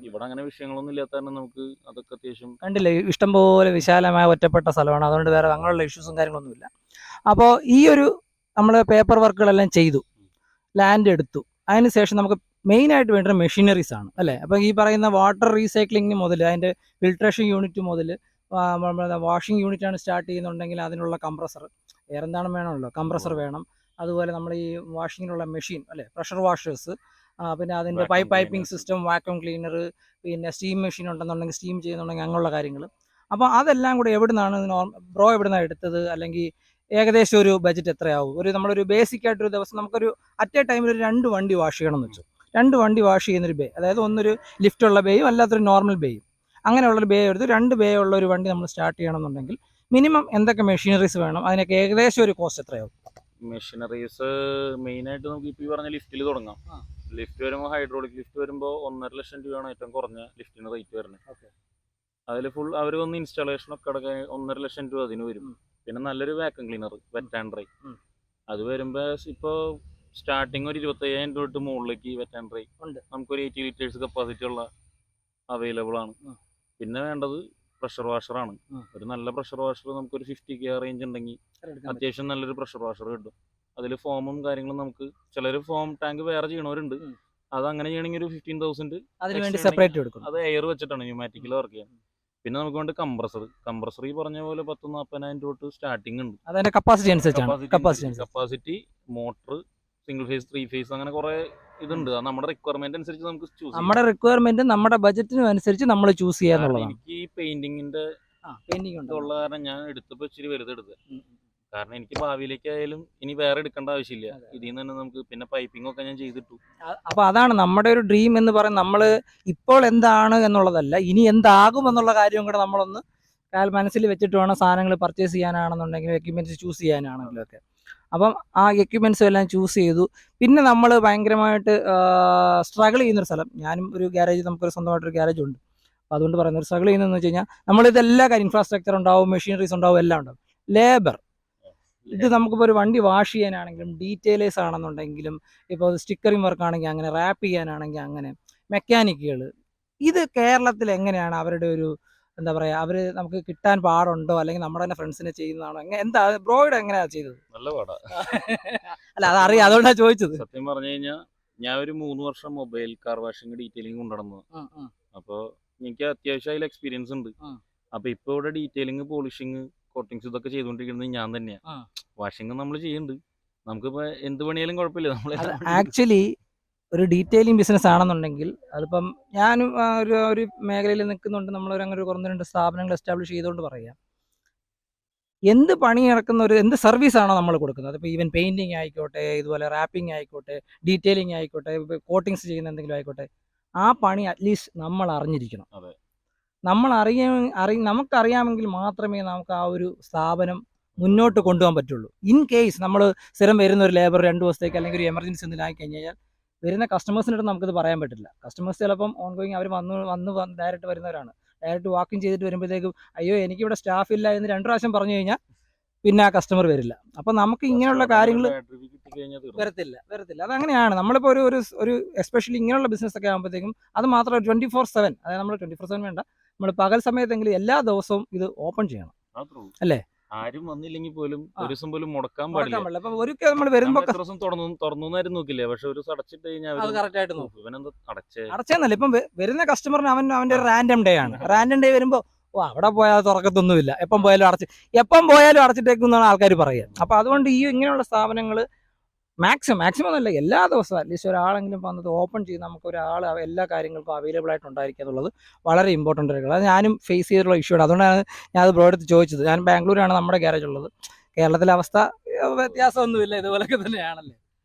B: ഇവിടെ അങ്ങനെ വിഷയങ്ങളൊന്നും ഇല്ലാത്ത തന്നെ നമുക്ക് അതൊക്കെ അത്യാവശ്യം
A: കണ്ടില്ലേ, ഇഷ്ടംപോലെ വിശാലമായ ഒറ്റപ്പെട്ട സ്ഥലമാണ്. അതുകൊണ്ട് വേറെ അങ്ങനെയുള്ള ഇഷ്യൂസും കാര്യങ്ങളൊന്നുമില്ല. അപ്പോൾ ഈ ഒരു നമ്മൾ പേപ്പർ വർക്കുകളെല്ലാം ചെയ്തു, ലാൻഡ് എടുത്തു, അതിനുശേഷം നമുക്ക് മെയിനായിട്ട് വേണ്ട മെഷീനറീസ് ആണ് അല്ലേ. അപ്പോൾ ഈ പറയുന്ന വാട്ടർ റീസൈക്ലിംഗ് മുതൽ അതിൻ്റെ ഫിൽട്രേഷൻ യൂണിറ്റ് മുതൽ വാഷിംഗ് യൂണിറ്റാണ് സ്റ്റാർട്ട് ചെയ്യുന്നുണ്ടെങ്കിൽ അതിനുള്ള കംപ്രസർ, വേറെ എന്താണ് വേണമല്ലോ, കംപ്രസർ വേണം. അതുപോലെ നമ്മൾ ഈ വാഷിങ്ങിനുള്ള മെഷീൻ അല്ലേ, പ്രഷർ വാഷേഴ്സ്, പിന്നെ അതിൻ്റെ
B: Vacuum
A: piping
B: cleaners.
A: System, vacuum cleaner, പിന്നെ സ്റ്റീം മെഷീൻ ഉണ്ടെന്നുണ്ടെങ്കിൽ സ്റ്റീം ചെയ്യുന്നുണ്ടെങ്കിൽ അങ്ങനെയുള്ള കാര്യങ്ങൾ. അപ്പോൾ അതെല്ലാം കൂടി എവിടെ നിന്നാണ് ബ്രോ എവിടെ നിന്നാണ് എടുത്തത്, അല്ലെങ്കിൽ ഏകദേശം ഒരു ബജറ്റ് എത്രയാവും? നമ്മളൊരു ബേസിക് ആയിട്ടൊരു ദിവസം നമുക്കൊരു അറ്റ് എ ടൈമിൽ ഒരു 2 വണ്ടി വാഷ് ചെയ്യണം എന്ന് വെച്ചു. 2 വണ്ടി വാഷ് ചെയ്യുന്നൊരു ബേ, അതായത് ഒന്നൊരു ലിഫ്റ്റുള്ള ബേയും അല്ലാത്തൊരു നോർമൽ ബേയും, അങ്ങനെയുള്ളൊരു ബേ എടുത്ത് 2 ബേ ഉള്ള ഒരു വണ്ടി നമ്മൾ സ്റ്റാർട്ട് ചെയ്യണമെന്നുണ്ടെങ്കിൽ മിനിമം എന്തൊക്കെ മെഷീനറീസ് വേണം, അതിനൊക്കെ ഏകദേശം ഒരു കോസ്റ്റ് എത്രയാവും?
B: മെഷീനറീസ് മെയിനായിട്ട് നമുക്ക് ഇപ്പോൾ ഈ പറഞ്ഞ ലിഫ്റ്റിൽ തുടങ്ങാം. ലിഫ്റ്റ് വരുമ്പോൾ ഹൈഡ്രോളിക് ലിഫ്റ്റ് വരുമ്പോൾ 1.5 ലക്ഷം രൂപയാണ് ഏറ്റവും കുറഞ്ഞ ലിഫ്റ്റിന് റേറ്റ് വരുന്നത്. അതിൽ ഫുൾ അവർ വന്ന് ഇൻസ്റ്റാളേഷൻ ഒക്കെ അടക്കം 1.5 ലക്ഷം രൂപ അതിന് വരും. പിന്നെ നല്ലൊരു vacuum cleaner, wet and dry, അത് വരുമ്പോൾ ഇപ്പോൾ സ്റ്റാർട്ടിങ് ഒരു 25,000 രൂപ തൊട്ട് മുകളിലേക്ക് വെറ്റ് ആൻഡ് ഡ്രൈ ഉണ്ട്. നമുക്കൊരു 80 ലിറ്റേഴ്സ് കപ്പാസിറ്റി ഉള്ള അവൈലബിൾ ആണ്. പിന്നെ വേണ്ടത് പ്രഷർ വാഷറാണ്. ഒരു നല്ല പ്രഷർ വാഷർ നമുക്കൊരു 50K റേഞ്ച് ഉണ്ടെങ്കിൽ അത്യാവശ്യം നല്ലൊരു പ്രഷർ വാഷർ കിട്ടും. അതിൽ ഫോമും കാര്യങ്ങളും നമുക്ക് ചിലർ ഫോം ടാങ്ക് വേറെ ചെയ്യണവരുണ്ട്. അത് അങ്ങനെ ചെയ്യണമെങ്കിൽ ഒരു 15,000
A: അതിന് വേണ്ടി സെപ്പറേറ്റ് എടുക്കും.
B: അത് എയർ വെച്ചിട്ടാണ് ന്യൂമാറ്റിക്കിൽ വർക്ക് ചെയ്യാൻ. പിന്നെ നമുക്ക് വേണ്ട കംപ്രസർ ഈ പറഞ്ഞ പോലെ 10,000-40,000 രൂപ തൊട്ട് സ്റ്റാർട്ടിംഗ് ഉണ്ട്.
A: അതിന്റെ കപ്പാസിറ്റി അനുസരിച്ചാണ്.
B: Capacity, motor, single phase, 3 phase, അങ്ങനെ കുറെ ഇതുണ്ട്. നമ്മുടെ റിക്വയർമെന്റ് അനുസരിച്ച് നമുക്ക് ചൂസ് ചെയ്യാം.
A: നമ്മുടെ റിക്വയർമെന്റ് നമ്മുടെ ബജറ്റിനും അനുസരിച്ച് നമ്മൾ ചൂസ് ചെയ്യാന്നുള്ളതാണ്.
B: എനിക്ക് ഈ പെയിന്റിങ്ങിന്റെ ഉള്ള കാരണം ഞാൻ എടുത്തപ്പോൾ ഇച്ചിരി വലുതെടുത്ത്. കാരണം എനിക്ക് ഭാവിയിലേക്കായാലും ഇനി വേറെ എടുക്കേണ്ട ആവശ്യമില്ല. ഇതിൽ നിന്ന് തന്നെ നമുക്ക് പിന്നെ പൈപ്പിംഗ് ഒക്കെ ഞാൻ ചെയ്തിട്ടു.
A: അപ്പൊ അതാണ് നമ്മുടെ ഒരു ഡ്രീം എന്ന് പറയുന്നത്. നമ്മൾ ഇപ്പോൾ എന്താണ് എന്നുള്ളതല്ല, ഇനി എന്താകും എന്നുള്ള കാര്യം കൂടെ നമ്മളൊന്ന് മനസ്സിൽ വെച്ചിട്ട് വേണം സാധനങ്ങൾ പർച്ചേസ് ചെയ്യാനാണെന്നുണ്ടെങ്കിലും എക്യുപ്മെന്റ്സ് ചൂസ് ചെയ്യാനാണെങ്കിലും ഒക്കെ. അപ്പം ആ എക്യുപ്മെന്റ്സും എല്ലാം ചൂസ് ചെയ്തു. പിന്നെ നമ്മൾ ഭയങ്കരമായിട്ട് സ്ട്രഗിൾ ചെയ്യുന്നൊരു സ്ഥലം, ഞാനും ഒരു ഗ്യാരേജ്, നമുക്കൊരു സ്വന്തമായിട്ടൊരു ഗ്യാരേജ് ഉണ്ട്. അപ്പോൾ അതുകൊണ്ട് പറയുന്നത് ഒരു സ്ട്രഗിൾ ചെയ്യുന്നതെന്ന് വെച്ച് കഴിഞ്ഞാൽ നമ്മളിതെല്ലാ കാര്യം, ഇൻഫ്രാസ്ട്രക്ചർ ഉണ്ടാവും, മെഷീനറീസ് ഉണ്ടാവും, എല്ലാം ഉണ്ടാവും. ലേബർ, ഇത് നമുക്കിപ്പോൾ ഒരു വണ്ടി വാഷ് ചെയ്യാനാണെങ്കിലും, ഡീറ്റെയിലേഴ്സ് ആണെന്നുണ്ടെങ്കിലും, ഇപ്പോൾ സ്റ്റിക്കറിങ് വർക്ക് ആണെങ്കിൽ അങ്ങനെ, റാപ്പ് ചെയ്യാനാണെങ്കിൽ അങ്ങനെ, മെക്കാനിക്കുകൾ, ഇത് കേരളത്തിൽ എങ്ങനെയാണ് അവരുടെ ഒരു എന്താ പറയുക, അവർ നമുക്ക് കിട്ടാൻ പാടുണ്ടോ, അല്ലെങ്കിൽ നമ്മുടെ തന്നെ ഫ്രണ്ട്സിനെ ചെയ്യുന്നതാണോ, എന്താ ബ്രോയുടെ എങ്ങനെയാണ് ചെയ്തത്?
B: നല്ല പാടാ.
A: അല്ല, അതറിയാം, അതുകൊണ്ടാണ് ചോദിച്ചത്.
B: സത്യം പറഞ്ഞു കഴിഞ്ഞാൽ ഞാൻ ഒരു 3 വർഷം മൊബൈൽ കാർ വാഷിംഗ് ഡീറ്റെയിലിംഗ് കൊണ്ടുനടന്നു. അപ്പോൾ എനിക്ക് അത്യാവശ്യം അതിൽ എക്സ്പീരിയൻസ് ഉണ്ട്. അപ്പോൾ ഇപ്പോൾ ഇവിടെ ഡീറ്റെയിലിംഗ്, പോളിഷിങ്, കോട്ടിങ്സ് ഇതൊക്കെ ചെയ്തുകൊണ്ടിരിക്കുന്നത് ഞാൻ തന്നെയാണ്. വാഷിംഗ് നമ്മൾ ചെയ്യുന്നുണ്ട്. നമുക്കിപ്പോൾ എന്ത് പണിയാലും കുഴപ്പമില്ല. നമ്മൾ
A: ആക്ച്വലി ഒരു ഡീറ്റെയിലിംഗ് ബിസിനസ് ആണെന്നുണ്ടെങ്കിൽ, അതിപ്പം ഞാനും ഒരു മേഖലയിൽ നിൽക്കുന്നുണ്ട്. നമ്മളൊരു കുറഞ്ഞ 2 സ്ഥാപനങ്ങൾ എസ്റ്റാബ്ലിഷ് ചെയ്തുകൊണ്ട് പറയാം, എന്ത് പണി നടക്കുന്ന എന്ത് സർവീസ് ആണോ നമ്മൾ കൊടുക്കുന്നത്, അതിപ്പോൾ ഈവൻ പെയിന്റിങ് ആയിക്കോട്ടെ, ഇതുപോലെ റാപ്പിംഗ് ആയിക്കോട്ടെ, ഡീറ്റെയിലിംഗ് ആയിക്കോട്ടെ, കോട്ടിങ്സ് ചെയ്യുന്ന എന്തെങ്കിലും ആയിക്കോട്ടെ, ആ പണി അറ്റ്ലീസ്റ്റ് നമ്മൾ അറിഞ്ഞിരിക്കണം. നമ്മൾ നമുക്കറിയാമെങ്കിൽ മാത്രമേ നമുക്ക് ആ ഒരു സ്ഥാപനം മുന്നോട്ട് കൊണ്ടുപോകാൻ പറ്റുള്ളൂ. ഇൻ കേസ് നമ്മൾ സ്ഥിരം വരുന്ന ഒരു ലേബർ 2 ദിവസത്തേക്ക് അല്ലെങ്കിൽ ഒരു എമർജൻസി എന്തെങ്കിലും ആയി കഴിഞ്ഞ് കഴിഞ്ഞാൽ വരുന്ന കസ്റ്റമേഴ്സിനോട് നമുക്കത് പറയാൻ പറ്റില്ല. കസ്റ്റമേഴ്സ് ചിലപ്പം ഓൺഗോയിങ് അവർ വന്ന് ഡയറക്റ്റ് വരുന്നവരാണ്. ഡയറക്റ്റ് വാക്കിംഗ് ചെയ്തിട്ട് വരുമ്പോഴത്തേക്കും അയ്യോ എനിക്കിവിടെ സ്റ്റാഫ് ഇല്ല എന്ന് 2 പ്രാവശ്യം പറഞ്ഞു കഴിഞ്ഞാൽ പിന്നെ ആ കസ്റ്റമർ വരില്ല. അപ്പം നമുക്ക് ഇങ്ങനെയുള്ള കാര്യങ്ങൾ വരത്തില്ല. അതങ്ങനെയാണ്. നമ്മളിപ്പോൾ ഒരു എസ്പെഷ്യലി ഇങ്ങനെയുള്ള ബിസിനസ് ഒക്കെ ആകുമ്പോഴത്തേക്കും അത് മാത്രം 24/7, അതായത് നമ്മൾ 24/7 വേണ്ട, നമ്മൾ പകൽ സമയത്തെങ്കിലും എല്ലാ ദിവസവും ഇത് ഓപ്പൺ ചെയ്യണം, അല്ലേ?
B: ആരും വന്നില്ലെങ്കിൽ പോലും ഒരു ദിവസം പോലും മുടക്കാൻ പാടില്ല.
A: ഒരിക്കൽ നമ്മൾ വരുമ്പോൾ
B: തുറന്നു നോക്കില്ലേ, പക്ഷെ ഒരു അടച്ചിട്ട് കഴിഞ്ഞാൽ
A: അടച്ചെന്നല്ല, ഇപ്പം വരുന്ന കസ്റ്റമറിന് അവന്റെ ഒരു റാൻഡം ഡേ ആണ്. റാൻഡം ഡേ വരുമ്പോൾ അവിടെ പോയാൽ തുറക്കത്തൊന്നുമില്ല, എപ്പം പോയാലും അടച്ചിട്ടേക്കുന്നാണ് ആൾക്കാർ പറയുക. അപ്പൊ അതുകൊണ്ട് ഈ ഇങ്ങനെയുള്ള സ്ഥാപനങ്ങൾ മാക്സിമം അല്ല, എല്ലാ ദിവസവും അറ്റ്ലീസ്റ്റ് ഒരാളെങ്കിലും വന്നത് ഓപ്പൺ ചെയ്ത് നമുക്ക് ഒരാൾ എല്ലാ കാര്യങ്ങൾക്കും അവൈലബിൾ ആയിട്ട് ഉണ്ടായിരിക്കുക എന്നുള്ളത് വളരെ ഇമ്പോർട്ടൻ്റ് ആയിട്ടുള്ള, അത് ഞാനും ഫേസ് ചെയ്തിട്ടുള്ള ഇഷ്യൂ ആണ്. അതുകൊണ്ടാണ് ഞാൻ അത് ബ്രോ അടുത്ത് ചോദിച്ചത്. ഞാൻ ബാംഗ്ലൂരാണ് നമ്മുടെ ഗ്യാരേജ് ഉള്ളത്. കേരളത്തിലെ അവസ്ഥ വ്യത്യാസമൊന്നുമില്ല, ഇതുപോലൊക്കെ തന്നെയാണല്ലേ.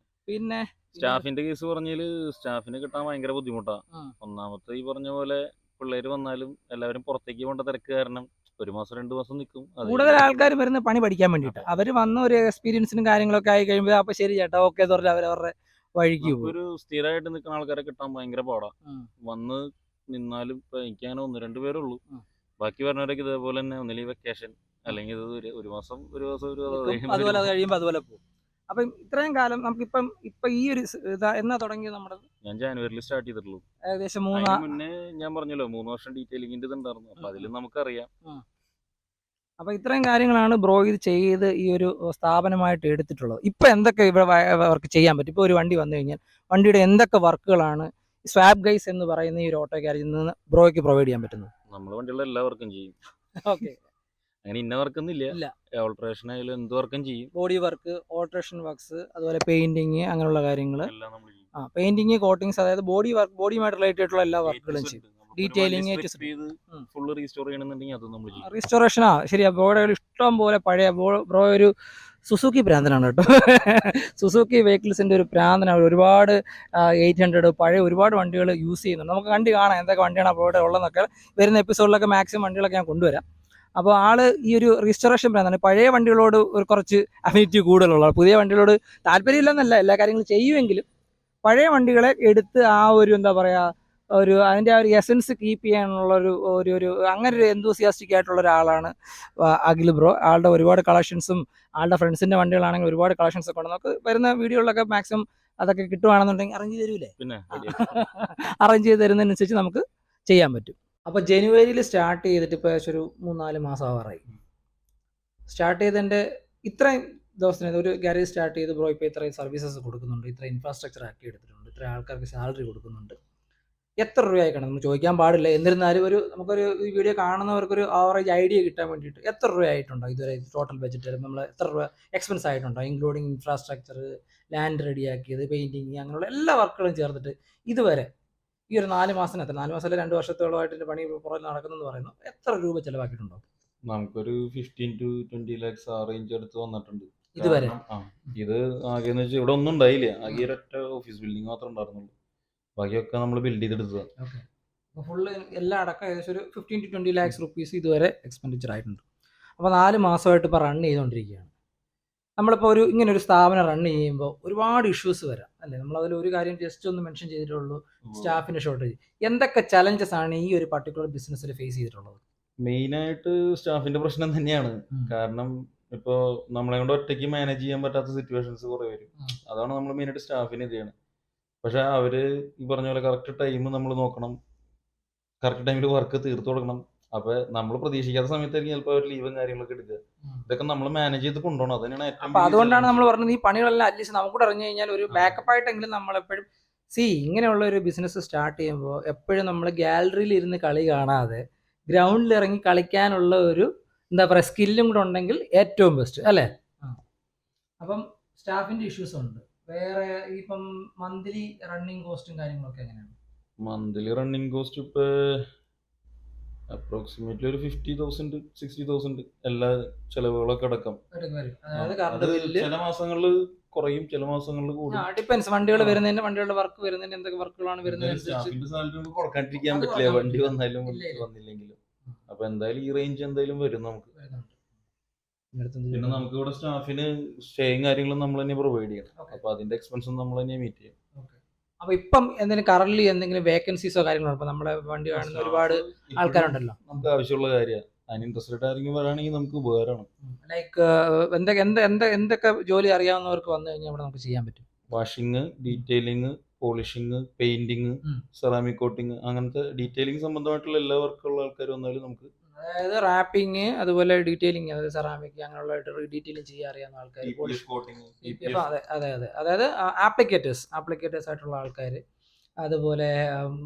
A: പിന്നെ
B: സ്റ്റാഫിന്റെ കേസ് പറഞ്ഞാല് സ്റ്റാഫിനെ കിട്ടാൻ ഭയങ്കര ബുദ്ധിമുട്ടാണ്. ഒന്നാമത്തെ ഈ പറഞ്ഞ പോലെ പിള്ളേര് വന്നാലും എല്ലാവരും പുറത്തേക്ക് പോകേണ്ട തിരക്ക് കാരണം 1 മാസം 2 മാസം നിൽക്കും.
A: കൂടുതൽ ആൾക്കാർ വരുന്ന പണി പഠിക്കാൻ വേണ്ടിയിട്ട്. അവർ വന്ന ഒരു എക്സ്പീരിയൻസിനും കാര്യങ്ങളൊക്കെ ആയി കഴിയുമ്പോൾ അപ്പൊ ശരി ചേട്ടാ ഓക്കെ എന്ന് പറഞ്ഞാൽ അവരവരുടെ വഴിക്ക് പോകും.
B: ഒരു സ്ഥിരമായിട്ട് നിൽക്കുന്ന ആൾക്കാരെ കിട്ടാൻ ഭയങ്കര പാടാ. വന്ന് നിന്നാലും ഇപ്പൊ എനിക്ക് അങ്ങനെ 1-2 പേരുള്ളൂ. ബാക്കി പറഞ്ഞവരൊക്കെ ഇതേപോലെ തന്നെ ഒന്നില്ലെങ്കിൽ വെക്കേഷൻ അല്ലെങ്കിൽ ഇത് 1 മാസം
A: അതുപോലെ കഴിയുമ്പോൾ അതുപോലെ പോകും. അപ്പം ഇത്രയും കാലം നമുക്കിപ്പം ഈ ഒരു എന്നാ തുടങ്ങിയത്? നമ്മുടെ
B: ഞാൻ ജനുവരിയിൽ സ്റ്റാർട്ട് ചെയ്തിട്ടുള്ളൂ.
A: ഏകദേശം
B: മുന്നേ ഞാൻ പറഞ്ഞല്ലോ 3 വർഷം ഡീറ്റെയിലിംഗിന്റെ ഇതുണ്ടായിരുന്നു. അപ്പൊ അതിൽ നമുക്കറിയാം.
A: അപ്പൊ ഇത്രയും കാര്യങ്ങളാണ് ബ്രോ ഇത് ചെയ്ത് ഈ ഒരു സ്ഥാപനമായിട്ട് എടുത്തിട്ടുള്ളത്. ഇപ്പൊ എന്തൊക്കെ ഇവിടെ വർക്ക് ചെയ്യാൻ പറ്റും? ഇപ്പൊ ഒരു വണ്ടി വന്നു കഴിഞ്ഞാൽ വണ്ടിയുടെ എന്തൊക്കെ വർക്കുകളാണ് സ്വാപ്പ് ഗൈസ് എന്ന് പറയുന്ന ഈ ഒരു ഓട്ടോ ഗ്യാരേജിൽ നിന്ന് ബ്രോയ്ക്ക് പ്രൊവൈഡ് ചെയ്യാൻ പറ്റുന്നത്?
B: നമ്മുടെ വണ്ടിയുള്ള എല്ലാ വർക്കും ചെയ്യും.
A: ഓക്കെ.
B: അങ്ങനെ ഇന്ന വർക്കൊന്നും
A: ഇല്ല.
B: ഇല്ല. ഓൾട്രേഷൻ ആയാലും എന്ത് വർക്കും ചെയ്യും.
A: ബോഡി വർക്ക്, ഓൾട്രേഷൻ വർക്ക്സ്, അതുപോലെ പെയിന്റിങ്, അങ്ങനെയുള്ള കാര്യങ്ങൾ.
B: എല്ലാം നമ്മൾ ചെയ്യും.
A: പെയിന്റിങ്, കോട്ടിങ്സ്, അതായത് ബോഡിയുമായിട്ട് റിലേറ്റഡ് ആയിട്ടുള്ള എല്ലാ വർക്കുകളും ചെയ്യും. ഡീറ്റെയിലിംഗ്
B: ഫുള്ള് റീസ്റ്റോർ ചെയ്യണമെന്നുണ്ടെങ്കിൽ അത് നമ്മൾ ചെയ്യും.
A: റീസ്റ്റോറേഷനാ ശരിയാ. ബ്രോയുടെ ഇഷ്ടം പോലെ പഴയ ബ്രോ ഒരു സുസുക്കി ഭ്രാന്തനാണ് കേട്ടോ. സുസുക്കി വെഹിക്കിൾസിന്റെ ഒരു ഭ്രാന്തനാണ്. ഒരുപാട് 800 പഴയ ഒരുപാട് വണ്ടികൾ യൂസ് ചെയ്യുന്നുണ്ട്. നമുക്ക് കണ്ടു കാണാം എന്തൊക്കെ വണ്ടിയാണ് അവിടെ ഉള്ളതെന്നൊക്കെ. വരുന്ന എപ്പിസോഡിലൊക്കെ മാക്സിമം വണ്ടികളൊക്കെ ഞാൻ കൊണ്ടുവരാം. അപ്പോൾ ആള് ഈ ഒരു റീസ്റ്റോറേഷൻ ഭ്രാന്താണ്. പഴയ വണ്ടികളോട് ഒരു കുറച്ച് അഫിനിറ്റി കൂടുതലുള്ള, പുതിയ വണ്ടികളോട് താല്പര്യമില്ലെന്നല്ല, എല്ലാ കാര്യങ്ങളും ചെയ്യുമെങ്കിലും പഴയ വണ്ടികളെ എടുത്ത് ആ ഒരു എന്താ പറയുക, ഒരു അതിൻ്റെ ആ ഒരു എസൻസ് കീപ്പ് ചെയ്യാനുള്ള ഒരു അങ്ങനെ ഒരു എന്തൂസിയാസ്റ്റിക് ആയിട്ടുള്ള ഒരാളാണ് അഖിൽ ബ്രോ. ആളുടെ ഒരുപാട് കളക്ഷൻസും ആളുടെ ഫ്രണ്ട്സിൻ്റെ വണ്ടികളാണെങ്കിൽ ഒരുപാട് കളക്ഷൻസ് ഒക്കെ ഉണ്ട്. നമുക്ക് വരുന്ന വീഡിയോകളിലൊക്കെ മാക്സിമം അതൊക്കെ കിട്ടുവാണെന്നുണ്ടെങ്കിൽ അറേഞ്ച് ചെയ്ത് തരൂലേ?
B: പിന്നെ
A: അറേഞ്ച് ചെയ്ത് തരുന്നതിനനുസരിച്ച് നമുക്ക് ചെയ്യാൻ പറ്റും. അപ്പോൾ ജനുവരിയിൽ സ്റ്റാർട്ട് ചെയ്തിട്ട് ഇപ്പോൾ ഏകദേശം ഒരു 3-4 മാസം ആവാറായി. സ്റ്റാർട്ട് ചെയ്തതിൻ്റെ ഇത്രയും ദിവസത്തിന് ഒരു ഗാരേജ് സ്റ്റാർട്ട് ചെയ്ത് ബ്രോ ഇപ്പോൾ ഇത്രയും സർവീസസ് കൊടുക്കുന്നുണ്ട്, ഇത്ര ഇൻഫ്രാസ്ട്രക്ചർ ആക്കി എടുത്തിട്ടുണ്ട്, ഇത്ര ആൾക്കാർക്ക് സാലറി കൊടുക്കുന്നുണ്ട്. എത്ര രൂപയായി കാണും നമ്മൾ ചോദിക്കാൻ പാടില്ല. എന്നിരുന്നാലും നമുക്കൊരു ഈ വീഡിയോ കാണുന്നവർക്കൊരു ആവറേജ് ഐഡിയ കിട്ടാൻ വേണ്ടിയിട്ട് എത്ര രൂപയായിട്ടുണ്ടോ ഇതുവരെ ടോട്ടൽ ബഡ്ജറ്റ് നമ്മൾ എത്ര രൂപ എക്സ്പെൻസ് ആയിട്ടുണ്ടോ, ഇൻക്ലൂഡിങ് ഇൻഫ്രാസ്ട്രക്ചർ, ലാൻഡ് റെഡിയാക്കിയത്, പെയിൻറ്റിങ്, അങ്ങനെയുള്ള എല്ലാ വർക്കുകളും ചേർത്തിട്ട് ഇതുവരെ ഈ ഒരു 4 മാസത്തിനകത്ത് 4 മാസം അല്ലെ 2 വർഷത്തോളമായിട്ട് പണി പുറകിൽ നടക്കുന്നെന്ന് പറയുന്നു. എത്ര രൂപ ചിലവാക്കിയിട്ടുണ്ടോ?
B: നമുക്കൊരു 15 to 20 lakhs ആ റേഞ്ച് അടുത്ത് വന്നിട്ടുണ്ട്
A: ഇതുവരെ.
B: ഇത് ആകെ എന്ന് വെച്ചാൽ ഇവിടെ ഒന്നും ഉണ്ടായില്ല. ആകെ ഒരൊറ്റ ഓഫീസ് ബിൽഡിംഗ് മാത്രമേ ഉണ്ടായിരുന്നുള്ളൂ. ബാക്കിയൊക്കെ നമ്മൾ ബിൽഡ് ചെയ്തെടുത്തത്.
A: ഫുള്ള് എല്ലാം അടക്കം ഏകദേശം ഒരു 15 to 20 lakhs റുപ്പീസ് ഇതുവരെ എക്സ്പെൻഡിച്ചർ ആയിട്ടുണ്ട്. അപ്പോൾ 4 മാസമായിട്ട് ഇപ്പോൾ റൺ ചെയ്തുകൊണ്ടിരിക്കുകയാണ്. നമ്മളിപ്പോൾ ഇങ്ങനെ ഒരു സ്ഥാപനം റൺ ചെയ്യുമ്പോൾ ഒരുപാട് ഇഷ്യൂസ് വരാം അല്ലേ? നമ്മളതിൽ ഒരു കാര്യം ജസ്റ്റ് ഒന്ന് മെൻഷൻ ചെയ്തിട്ടുള്ളൂ, സ്റ്റാഫിൻ്റെ ഷോർട്ടേജ്. എന്തൊക്കെ ചലഞ്ചസ് ആണ് ഈ ഒരു പർട്ടിക്കുലർ ബിസിനസ്സിൽ ഫേസ് ചെയ്തിട്ടുള്ളത്?
B: മെയിനായിട്ട് സ്റ്റാഫിന്റെ പ്രശ്നം തന്നെയാണ്. കാരണം ഇപ്പോൾ നമ്മളെ കൊണ്ട് ഒറ്റയ്ക്ക് മാനേജ് ചെയ്യാൻ പറ്റാത്ത സിറ്റുവേഷൻസ് കുറേ വരും. അതാണ് നമ്മൾ മെയിനായിട്ട് സ്റ്റാഫിന് ഇത് ചെയ്യണം. പക്ഷെ അവര് ഈ പറഞ്ഞ പോലെ കറക്റ്റ് ടൈം നമ്മൾ നോക്കണം, കറക്റ്റ് ടൈമിൽ വർക്ക് തീർത്തു കൊടുക്കണം. അപ്പൊ നമ്മൾ പ്രതീക്ഷിക്കാത്ത സമയത്തായിരിക്കും ചിലപ്പോൾ അവർ ലീവും കാര്യങ്ങളൊക്കെ എടുക്കുക. ഇതൊക്കെ നമ്മൾ മാനേജ് ചെയ്ത് കൊണ്ടുപോകണം. അതന്നെയാണ് ഏറ്റവും.
A: അപ്പൊ അതുകൊണ്ടാണ് നമ്മൾ പറഞ്ഞത് ഈ പണികളെല്ലാം അറ്റ്ലീസ്റ്റ് നമുക്കൂടെ അറിഞ്ഞു കഴിഞ്ഞാൽ ഒരു ബാക്കപ്പ് ആയിട്ടെങ്കിലും നമ്മളെപ്പോഴും ഇങ്ങനെയുള്ള ഒരു ബിസിനസ് സ്റ്റാർട്ട് ചെയ്യുമ്പോൾ എപ്പോഴും നമ്മൾ ഗാലറിയിൽ ഇരുന്ന് കളി കാണാതെ ഗ്രൗണ്ടിൽ ഇറങ്ങി കളിക്കാനുള്ള ഒരു എന്താ പറയുക സ്കില്ലും കൂടെ ഉണ്ടെങ്കിൽ ഏറ്റവും ബെസ്റ്റ് അല്ലേ? അപ്പം സ്റ്റാഫിന്റെ ഇഷ്യൂസ് ഉണ്ട്. വേറെ ഇപ്പം മന്ത്ലി റണ്ണിങ് കോസ്റ്റും കാര്യങ്ങളൊക്കെ എങ്ങനെയാണ്?
B: മന്ത്ലി റണ്ണിങ് കോസ്റ്റ് ഇപ്പൊ അപ്രോക്സിമേറ്റ്ലി ഒരു 50,000 60,000 എല്ലാ ചെലവുകളൊക്കെ അടക്കം. ചില മാസങ്ങളിൽ കുറയും, ചില മാസങ്ങളിൽ കൂടും.
A: ഡിപ്പെൻസ്. വണ്ടികൾ വരുന്നതിന്റെ വണ്ടികളുടെ വർക്ക് വരുന്നതിന് എന്തൊക്കെ വർക്കുകളാണ് വരുന്നത്
B: സ്റ്റാഫിന്റെ സാലറി കൊടുക്കാണ്ടിരിക്കാൻ പറ്റില്ല, വണ്ടി വന്നാലും വന്നില്ലെങ്കിലും. അപ്പൊ എന്തായാലും ഈ റേഞ്ച് എന്തായാലും വരും നമുക്ക്. പിന്നെ നമുക്ക് ഇവിടെ സ്റ്റാഫിന് സ്റ്റേയും കാര്യങ്ങളും നമ്മൾ തന്നെ പ്രൊവൈഡ് ചെയ്യണം. അപ്പൊ അതിന്റെ എക്സ്പെൻസും നമ്മൾ തന്നെ മീറ്റ് ചെയ്യും.
A: അപ്പൊ ഇപ്പം എന്തെങ്കിലും കറന്റ് എന്തെങ്കിലും വേക്കൻസീസോ കാര്യങ്ങളോ? ഇപ്പൊ നമ്മളെ വണ്ടി കാണുന്ന ഒരുപാട് ആൾക്കാരുണ്ടല്ലോ, നമുക്ക്
B: ആവശ്യമുള്ള കാര്യമാണ്. അതിന് ഇൻട്രസ്റ്റഡ് ആരെങ്കിലും വരാണെങ്കിൽ നമുക്ക് ഉപകാരമാണ്.
A: ലൈക്ക് എന്തൊക്കെ ജോലി അറിയാവുന്നവർക്ക് വന്നു കഴിഞ്ഞാൽ ഇവിടെ നമുക്ക് ചെയ്യാൻ പറ്റും?
B: Washing, detailing, polishing, painting, ceramic coating, അങ്ങനത്തെ ഡീറ്റെയിലിംഗ് സംബന്ധമായിട്ടുള്ള എല്ലാ വർക്കുള്ള ആൾക്കാർ വന്നാലും നമുക്ക്.
A: അതായത് റാപ്പിംഗ്, അതുപോലെ ഡീറ്റെയിലിംഗ്, അതായത് സെറാമിക് അങ്ങനെയുള്ള ഡീറ്റെയിലിംഗ് ചെയ്യാൻ അറിയാവുന്ന ആൾക്കാർ, അതായത് ആപ്ലിക്കേറ്റേഴ്സ് ആയിട്ടുള്ള ആൾക്കാർ, അതുപോലെ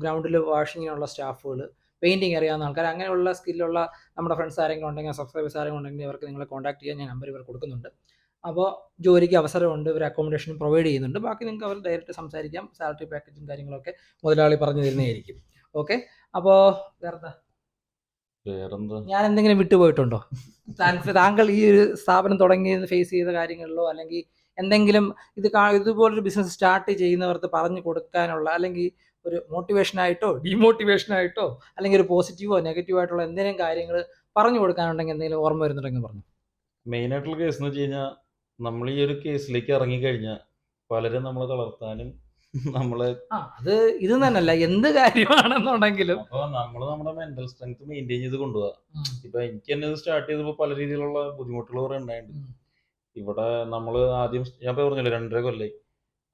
A: ഗ്രൗണ്ടിൽ വാഷിങ്ങിനുള്ള സ്റ്റാഫുകൾ, പെയിന്റിങ് അറിയാവുന്ന ആൾക്കാർ, അങ്ങനെയുള്ള സ്കില്ലുള്ള നമ്മുടെ ഫ്രണ്ട്സ് ആരെങ്കിലും ഉണ്ടെങ്കിൽ, സബ്സ്ക്രൈബേഴ്സ് ആരെങ്കിലും ഉണ്ടെങ്കിൽ അവർക്ക് നിങ്ങളെ കോൺടാക്ട് ചെയ്യാൻ ഞാൻ നമ്പർ ഇവർ കൊടുക്കുന്നുണ്ട്. അപ്പോൾ ജോലിക്ക് അവസരമുണ്ട്, ഇവർ അക്കോമഡേഷനും പ്രൊവൈഡ് ചെയ്യുന്നുണ്ട്. ബാക്കി നിങ്ങൾക്ക് അവർ ഡയറക്റ്റ് സംസാരിക്കാം. സാലറി പാക്കേജും കാര്യങ്ങളൊക്കെ മുതലാളി പറഞ്ഞു തരുന്നതായിരിക്കും. ഓക്കെ, അപ്പോൾ വേറെന്താ? ഞാൻ എന്തെങ്കിലും വിട്ടുപോയിട്ടുണ്ടോ? താങ്കൾ ഈ ഒരു സ്ഥാപനം തുടങ്ങി ഫേസ് ചെയ്ത കാര്യങ്ങളിലോ, അല്ലെങ്കിൽ എന്തെങ്കിലും ഇതുപോലൊരു ബിസിനസ് സ്റ്റാർട്ട് ചെയ്യുന്നവർക്ക് പറഞ്ഞു കൊടുക്കാനുള്ള, അല്ലെങ്കിൽ ഒരു മോട്ടിവേഷനായിട്ടോ ഡീമോട്ടിവേഷനായിട്ടോ, അല്ലെങ്കിൽ ഒരു പോസിറ്റീവോ നെഗറ്റീവോ ആയിട്ടുള്ള എന്തെങ്കിലും കാര്യങ്ങൾ പറഞ്ഞു കൊടുക്കാനുണ്ടെങ്കിൽ എന്തെങ്കിലും ഓർമ്മ വരുന്നുണ്ടെങ്കിൽ പറഞ്ഞു.
B: മെയിൻ ആയിട്ടുള്ള കേസ് എന്ന് വെച്ച് കഴിഞ്ഞാൽ, നമ്മൾ ഈ ഒരു കേസിലേക്ക് ഇറങ്ങിക്കഴിഞ്ഞാൽ പലരും നമ്മളെ തളർത്താനും നമ്മളെ
A: ഇത് തന്നെയല്ല എന്ത് കാര്യമാണെന്നുണ്ടെങ്കിലും
B: അപ്പൊ നമ്മള് നമ്മുടെ മെന്റൽ സ്ട്രെങ്ത് മെയിൻറ്റെയിൻ ചെയ്ത് കൊണ്ടുപോകാം. ഇപ്പൊ എനിക്ക് തന്നെ ഇത് സ്റ്റാർട്ട് ചെയ്തപ്പോ പല രീതിയിലുള്ള ബുദ്ധിമുട്ടുകൾ കുറെ ഉണ്ടായിട്ടുണ്ട്. ഇവിടെ നമ്മള് ആദ്യം ഞാൻ പറഞ്ഞില്ല 2.5 കൊല്ലായി.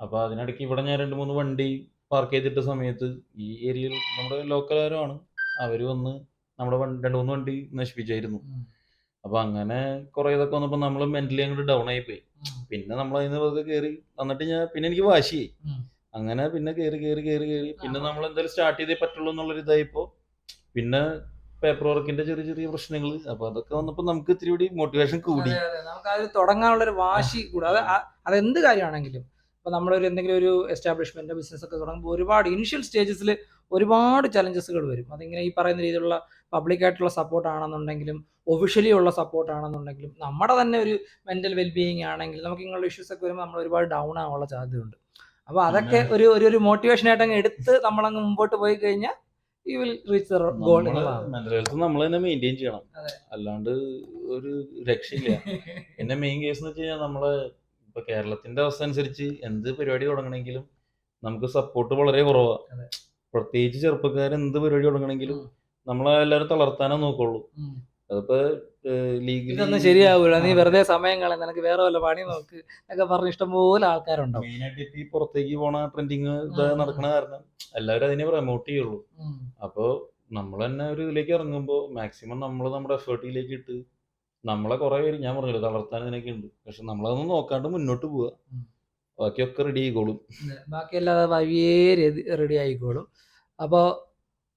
B: അപ്പൊ അതിനിടയ്ക്ക് ഇവിടെ ഞാൻ 2-3 വണ്ടി പാർക്ക് ചെയ്തിട്ട സമയത്ത് ഈ ഏരിയയിൽ നമ്മുടെ ലോക്കലുകാരാണ്, അവര് വന്ന് നമ്മുടെ 2-3 വണ്ടി നശിപ്പിച്ചായിരുന്നു. അപ്പൊ അങ്ങനെ കുറെ ഇതൊക്കെ വന്നപ്പോ നമ്മള് മെന്റലി അങ്ങോട്ട് ഡൗൺ ആയി പോയി. പിന്നെ നമ്മൾ അതിന് വെറുതെ കയറി എന്നിട്ട് പിന്നെ എനിക്ക് വാശിയായി. അങ്ങനെ പിന്നെ കയറി പിന്നെ നമ്മൾ എന്തായാലും സ്റ്റാർട്ട് ചെയ്തേ പറ്റുള്ളൂ എന്നുള്ളൊരു ഇതായിപ്പോ പിന്നെ പേപ്പർ വർക്കിന്റെ ചെറിയ ചെറിയ പ്രശ്നങ്ങൾ. അപ്പൊ അതൊക്കെ വന്നപ്പോ നമുക്ക് ഇത്തിരി കൂടി മോട്ടിവേഷൻ കൂടി.
A: നമുക്ക് അതിൽ തുടങ്ങാനുള്ള ഒരു വാശി കൂടെ അതെന്ത് കാര്യമാണെങ്കിലും ഇപ്പൊ നമ്മളൊരു എന്തെങ്കിലും ഒരു എസ്റ്റാബ്ലിഷ്മെന്റ് ബിസിനസ് ഒക്കെ തുടങ്ങുമ്പോൾ ഒരുപാട് ഇനിഷ്യൽ സ്റ്റേജസിൽ ഒരുപാട് ചലഞ്ചസുകൾ വരും. അതിങ്ങനെ ഈ പറയുന്ന രീതിയിലുള്ള പബ്ലിക്കായിട്ടുള്ള സപ്പോർട്ട് ആണെന്നുണ്ടെങ്കിലും ഒഫീഷ്യലി ഉള്ള സപ്പോർട്ട് ആണെന്നുണ്ടെങ്കിലും നമ്മുടെ തന്നെ ഒരു മെന്റൽ വെൽബീയിങ് ആണെങ്കിൽ നമുക്ക് ഇങ്ങനെയുള്ള ഇഷ്യൂസ് ഒക്കെ വരുമ്പോൾ നമ്മൾ ഒരുപാട് ഡൗൺ ആവാനുള്ള സാധ്യതയുണ്ട്. അപ്പൊ അതൊക്കെ ഒരു മോട്ടിവേഷൻ ആയിട്ട് അങ്ങ് എടുത്ത് നമ്മളങ്ങ് മുമ്പോട്ട് പോയി കഴിഞ്ഞാൽ you will reach the goal.
B: Mental health നമ്മൾ തന്നെ മെയിൻറ്റെയിൻ ചെയ്യണം, അല്ലാണ്ട് ഒരു രക്ഷയില്ല. പിന്നെ മെയിൻ കേസ് എന്ന് വെച്ച് കഴിഞ്ഞാൽ നമ്മള് ഇപ്പൊ കേരളത്തിന്റെ അവസ്ഥ അനുസരിച്ച് എന്ത് പരിപാടി തുടങ്ങണമെങ്കിലും നമുക്ക് സപ്പോർട്ട് വളരെ കുറവാണ്. പ്രത്യേകിച്ച് ചെറുപ്പക്കാർ എന്ത് പരിപാടി തുടങ്ങണമെങ്കിലും നമ്മളെല്ലാരും തളർത്താനേ നോക്കുള്ളൂ. അതിപ്പോ
A: ഇതൊന്നും ശരിയാവൂല, നീ വെറുതെ സമയം കളയാൻ, നിനക്ക് വേറെ വല്ല പണി നോക്ക് എന്നൊക്കെ പറഞ്ഞ് ഇഷ്ടംപോലെ ആൾക്കാരുണ്ടാവും.
B: മെയിനായിട്ട് ഈ പുറത്തേക്ക് പോണ ട്രെൻഡിങ് നടക്കണ കാരണം എല്ലാവരും അതിനെ പ്രമോട്ട് ചെയ്യുള്ളൂ. അപ്പോ നമ്മൾ തന്നെ ഒരു ഇതിലേക്ക് ഇറങ്ങുമ്പോൾ മാക്സിമം നമ്മൾ നമ്മുടെ എഫേർട്ടിലേക്ക് ഇട്ട് നമ്മളെ കുറെ പേര് ഞാൻ പറഞ്ഞില്ല തളർത്താൻ ഇതിനൊക്കെ ഉണ്ട്. പക്ഷെ നമ്മളതൊന്നും നോക്കാണ്ട് മുന്നോട്ട് പോവുക, ബാക്കിയൊക്കെ റെഡി ആയിക്കോളും.
A: ബാക്കിയല്ലാതെ വഴിയേ റെഡി ആയിക്കോളും. അപ്പോൾ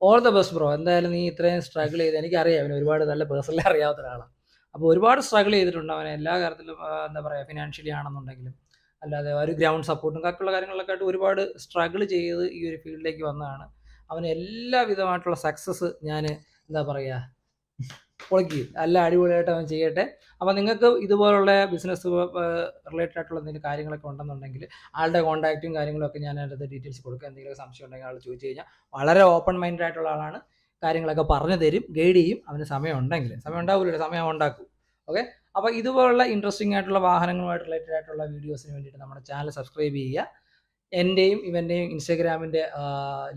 A: ഓൾ ദ ബെസ്റ്റ് ബ്രോ. എന്തായാലും നീ ഇത്രയും സ്ട്രഗിൾ ചെയ്ത്, എനിക്കറിയാം അവന് ഒരുപാട് നല്ല പേഴ്സണലി അറിയാവുന്ന ഒരാളാണ്. അപ്പോൾ ഒരുപാട് സ്ട്രഗിൾ ചെയ്തിട്ടുണ്ട് അവൻ എല്ലാ കാര്യത്തിലും. എന്താ പറയുക, ഫിനാൻഷ്യലി ആണെന്നുണ്ടെങ്കിലും അല്ലാതെ ഒരു ഗ്രൗണ്ട് സപ്പോർട്ടും ബാക്കിയുള്ള കാര്യങ്ങളിലൊക്കെ ആയിട്ട് ഒരുപാട് സ്ട്രഗിൾ ചെയ്ത് ഈ ഒരു ഫീൽഡിലേക്ക് വന്നതാണ്. അവന് എല്ലാവിധമായിട്ടുള്ള സക്സസ് ഞാൻ എന്താ പറയുക പൊളിക്കും, എല്ലാം അടിപൊളിയായിട്ട് അവൻ ചെയ്യട്ടെ. അപ്പോൾ നിങ്ങൾക്ക് ഇതുപോലുള്ള ബിസിനസ് റിലേറ്റഡ് ആയിട്ടുള്ള എന്തെങ്കിലും കാര്യങ്ങളൊക്കെ ഉണ്ടെന്നുണ്ടെങ്കിൽ ആളുടെ കോൺടാക്റ്റും കാര്യങ്ങളൊക്കെ ഞാൻ അതിൻ്റെ ഡീറ്റെയിൽസ് കൊടുക്കുക. എന്തെങ്കിലും സംശയം ഉണ്ടെങ്കിൽ ആൾ ചോദിച്ചു കഴിഞ്ഞാൽ വളരെ ഓപ്പൺ മൈൻഡഡ് ആയിട്ടുള്ള ആളാണ്, കാര്യങ്ങളൊക്കെ പറഞ്ഞു തരും, ഗൈഡ് ചെയ്യും. അവന് സമയം ഉണ്ടെങ്കിൽ, സമയം ഉണ്ടാവില്ല, സമയം ഉണ്ടാക്കും. ഓക്കെ, അപ്പോൾ ഇതുപോലുള്ള ഇൻട്രസ്റ്റിംഗ് ആയിട്ടുള്ള വാഹനങ്ങളുമായിട്ട് റിലേറ്റഡ് ആയിട്ടുള്ള വീഡിയോസിന് വേണ്ടിയിട്ട് നമ്മുടെ ചാനൽ സബ്സ്ക്രൈബ് ചെയ്യുക. എൻ്റെയും ഇവൻ്റെയും ഇൻസ്റ്റാഗ്രാമിൻ്റെ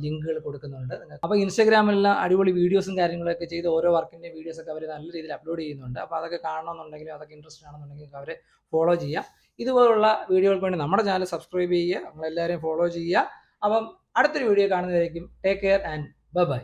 A: ലിങ്കുകൾ കൊടുക്കുന്നുണ്ട്. അപ്പോൾ ഇൻസ്റ്റാഗ്രാമിലെല്ലാം അടിപൊളി വീഡിയോസും കാര്യങ്ങളൊക്കെ ചെയ്ത് ഓരോ വർക്കിൻ്റെ വീഡിയോസൊക്കെ അവർ നല്ല രീതിയിൽ അപ്ലോഡ് ചെയ്യുന്നുണ്ട്. അപ്പോൾ അതൊക്കെ കാണണമെന്നുണ്ടെങ്കിലും അതൊക്കെ ഇൻട്രസ്റ്റ് ആണെന്നുണ്ടെങ്കിൽ അവരെ ഫോളോ ചെയ്യാം. ഇതുപോലുള്ള വീഡിയോകൾക്ക് വേണ്ടി നമ്മുടെ ചാനൽ സബ്സ്ക്രൈബ് ചെയ്യുക, നമ്മളെല്ലാവരെയും ഫോളോ ചെയ്യുക. അപ്പം അടുത്തൊരു വീഡിയോ കാണുന്നതായിരിക്കും. Take care and by.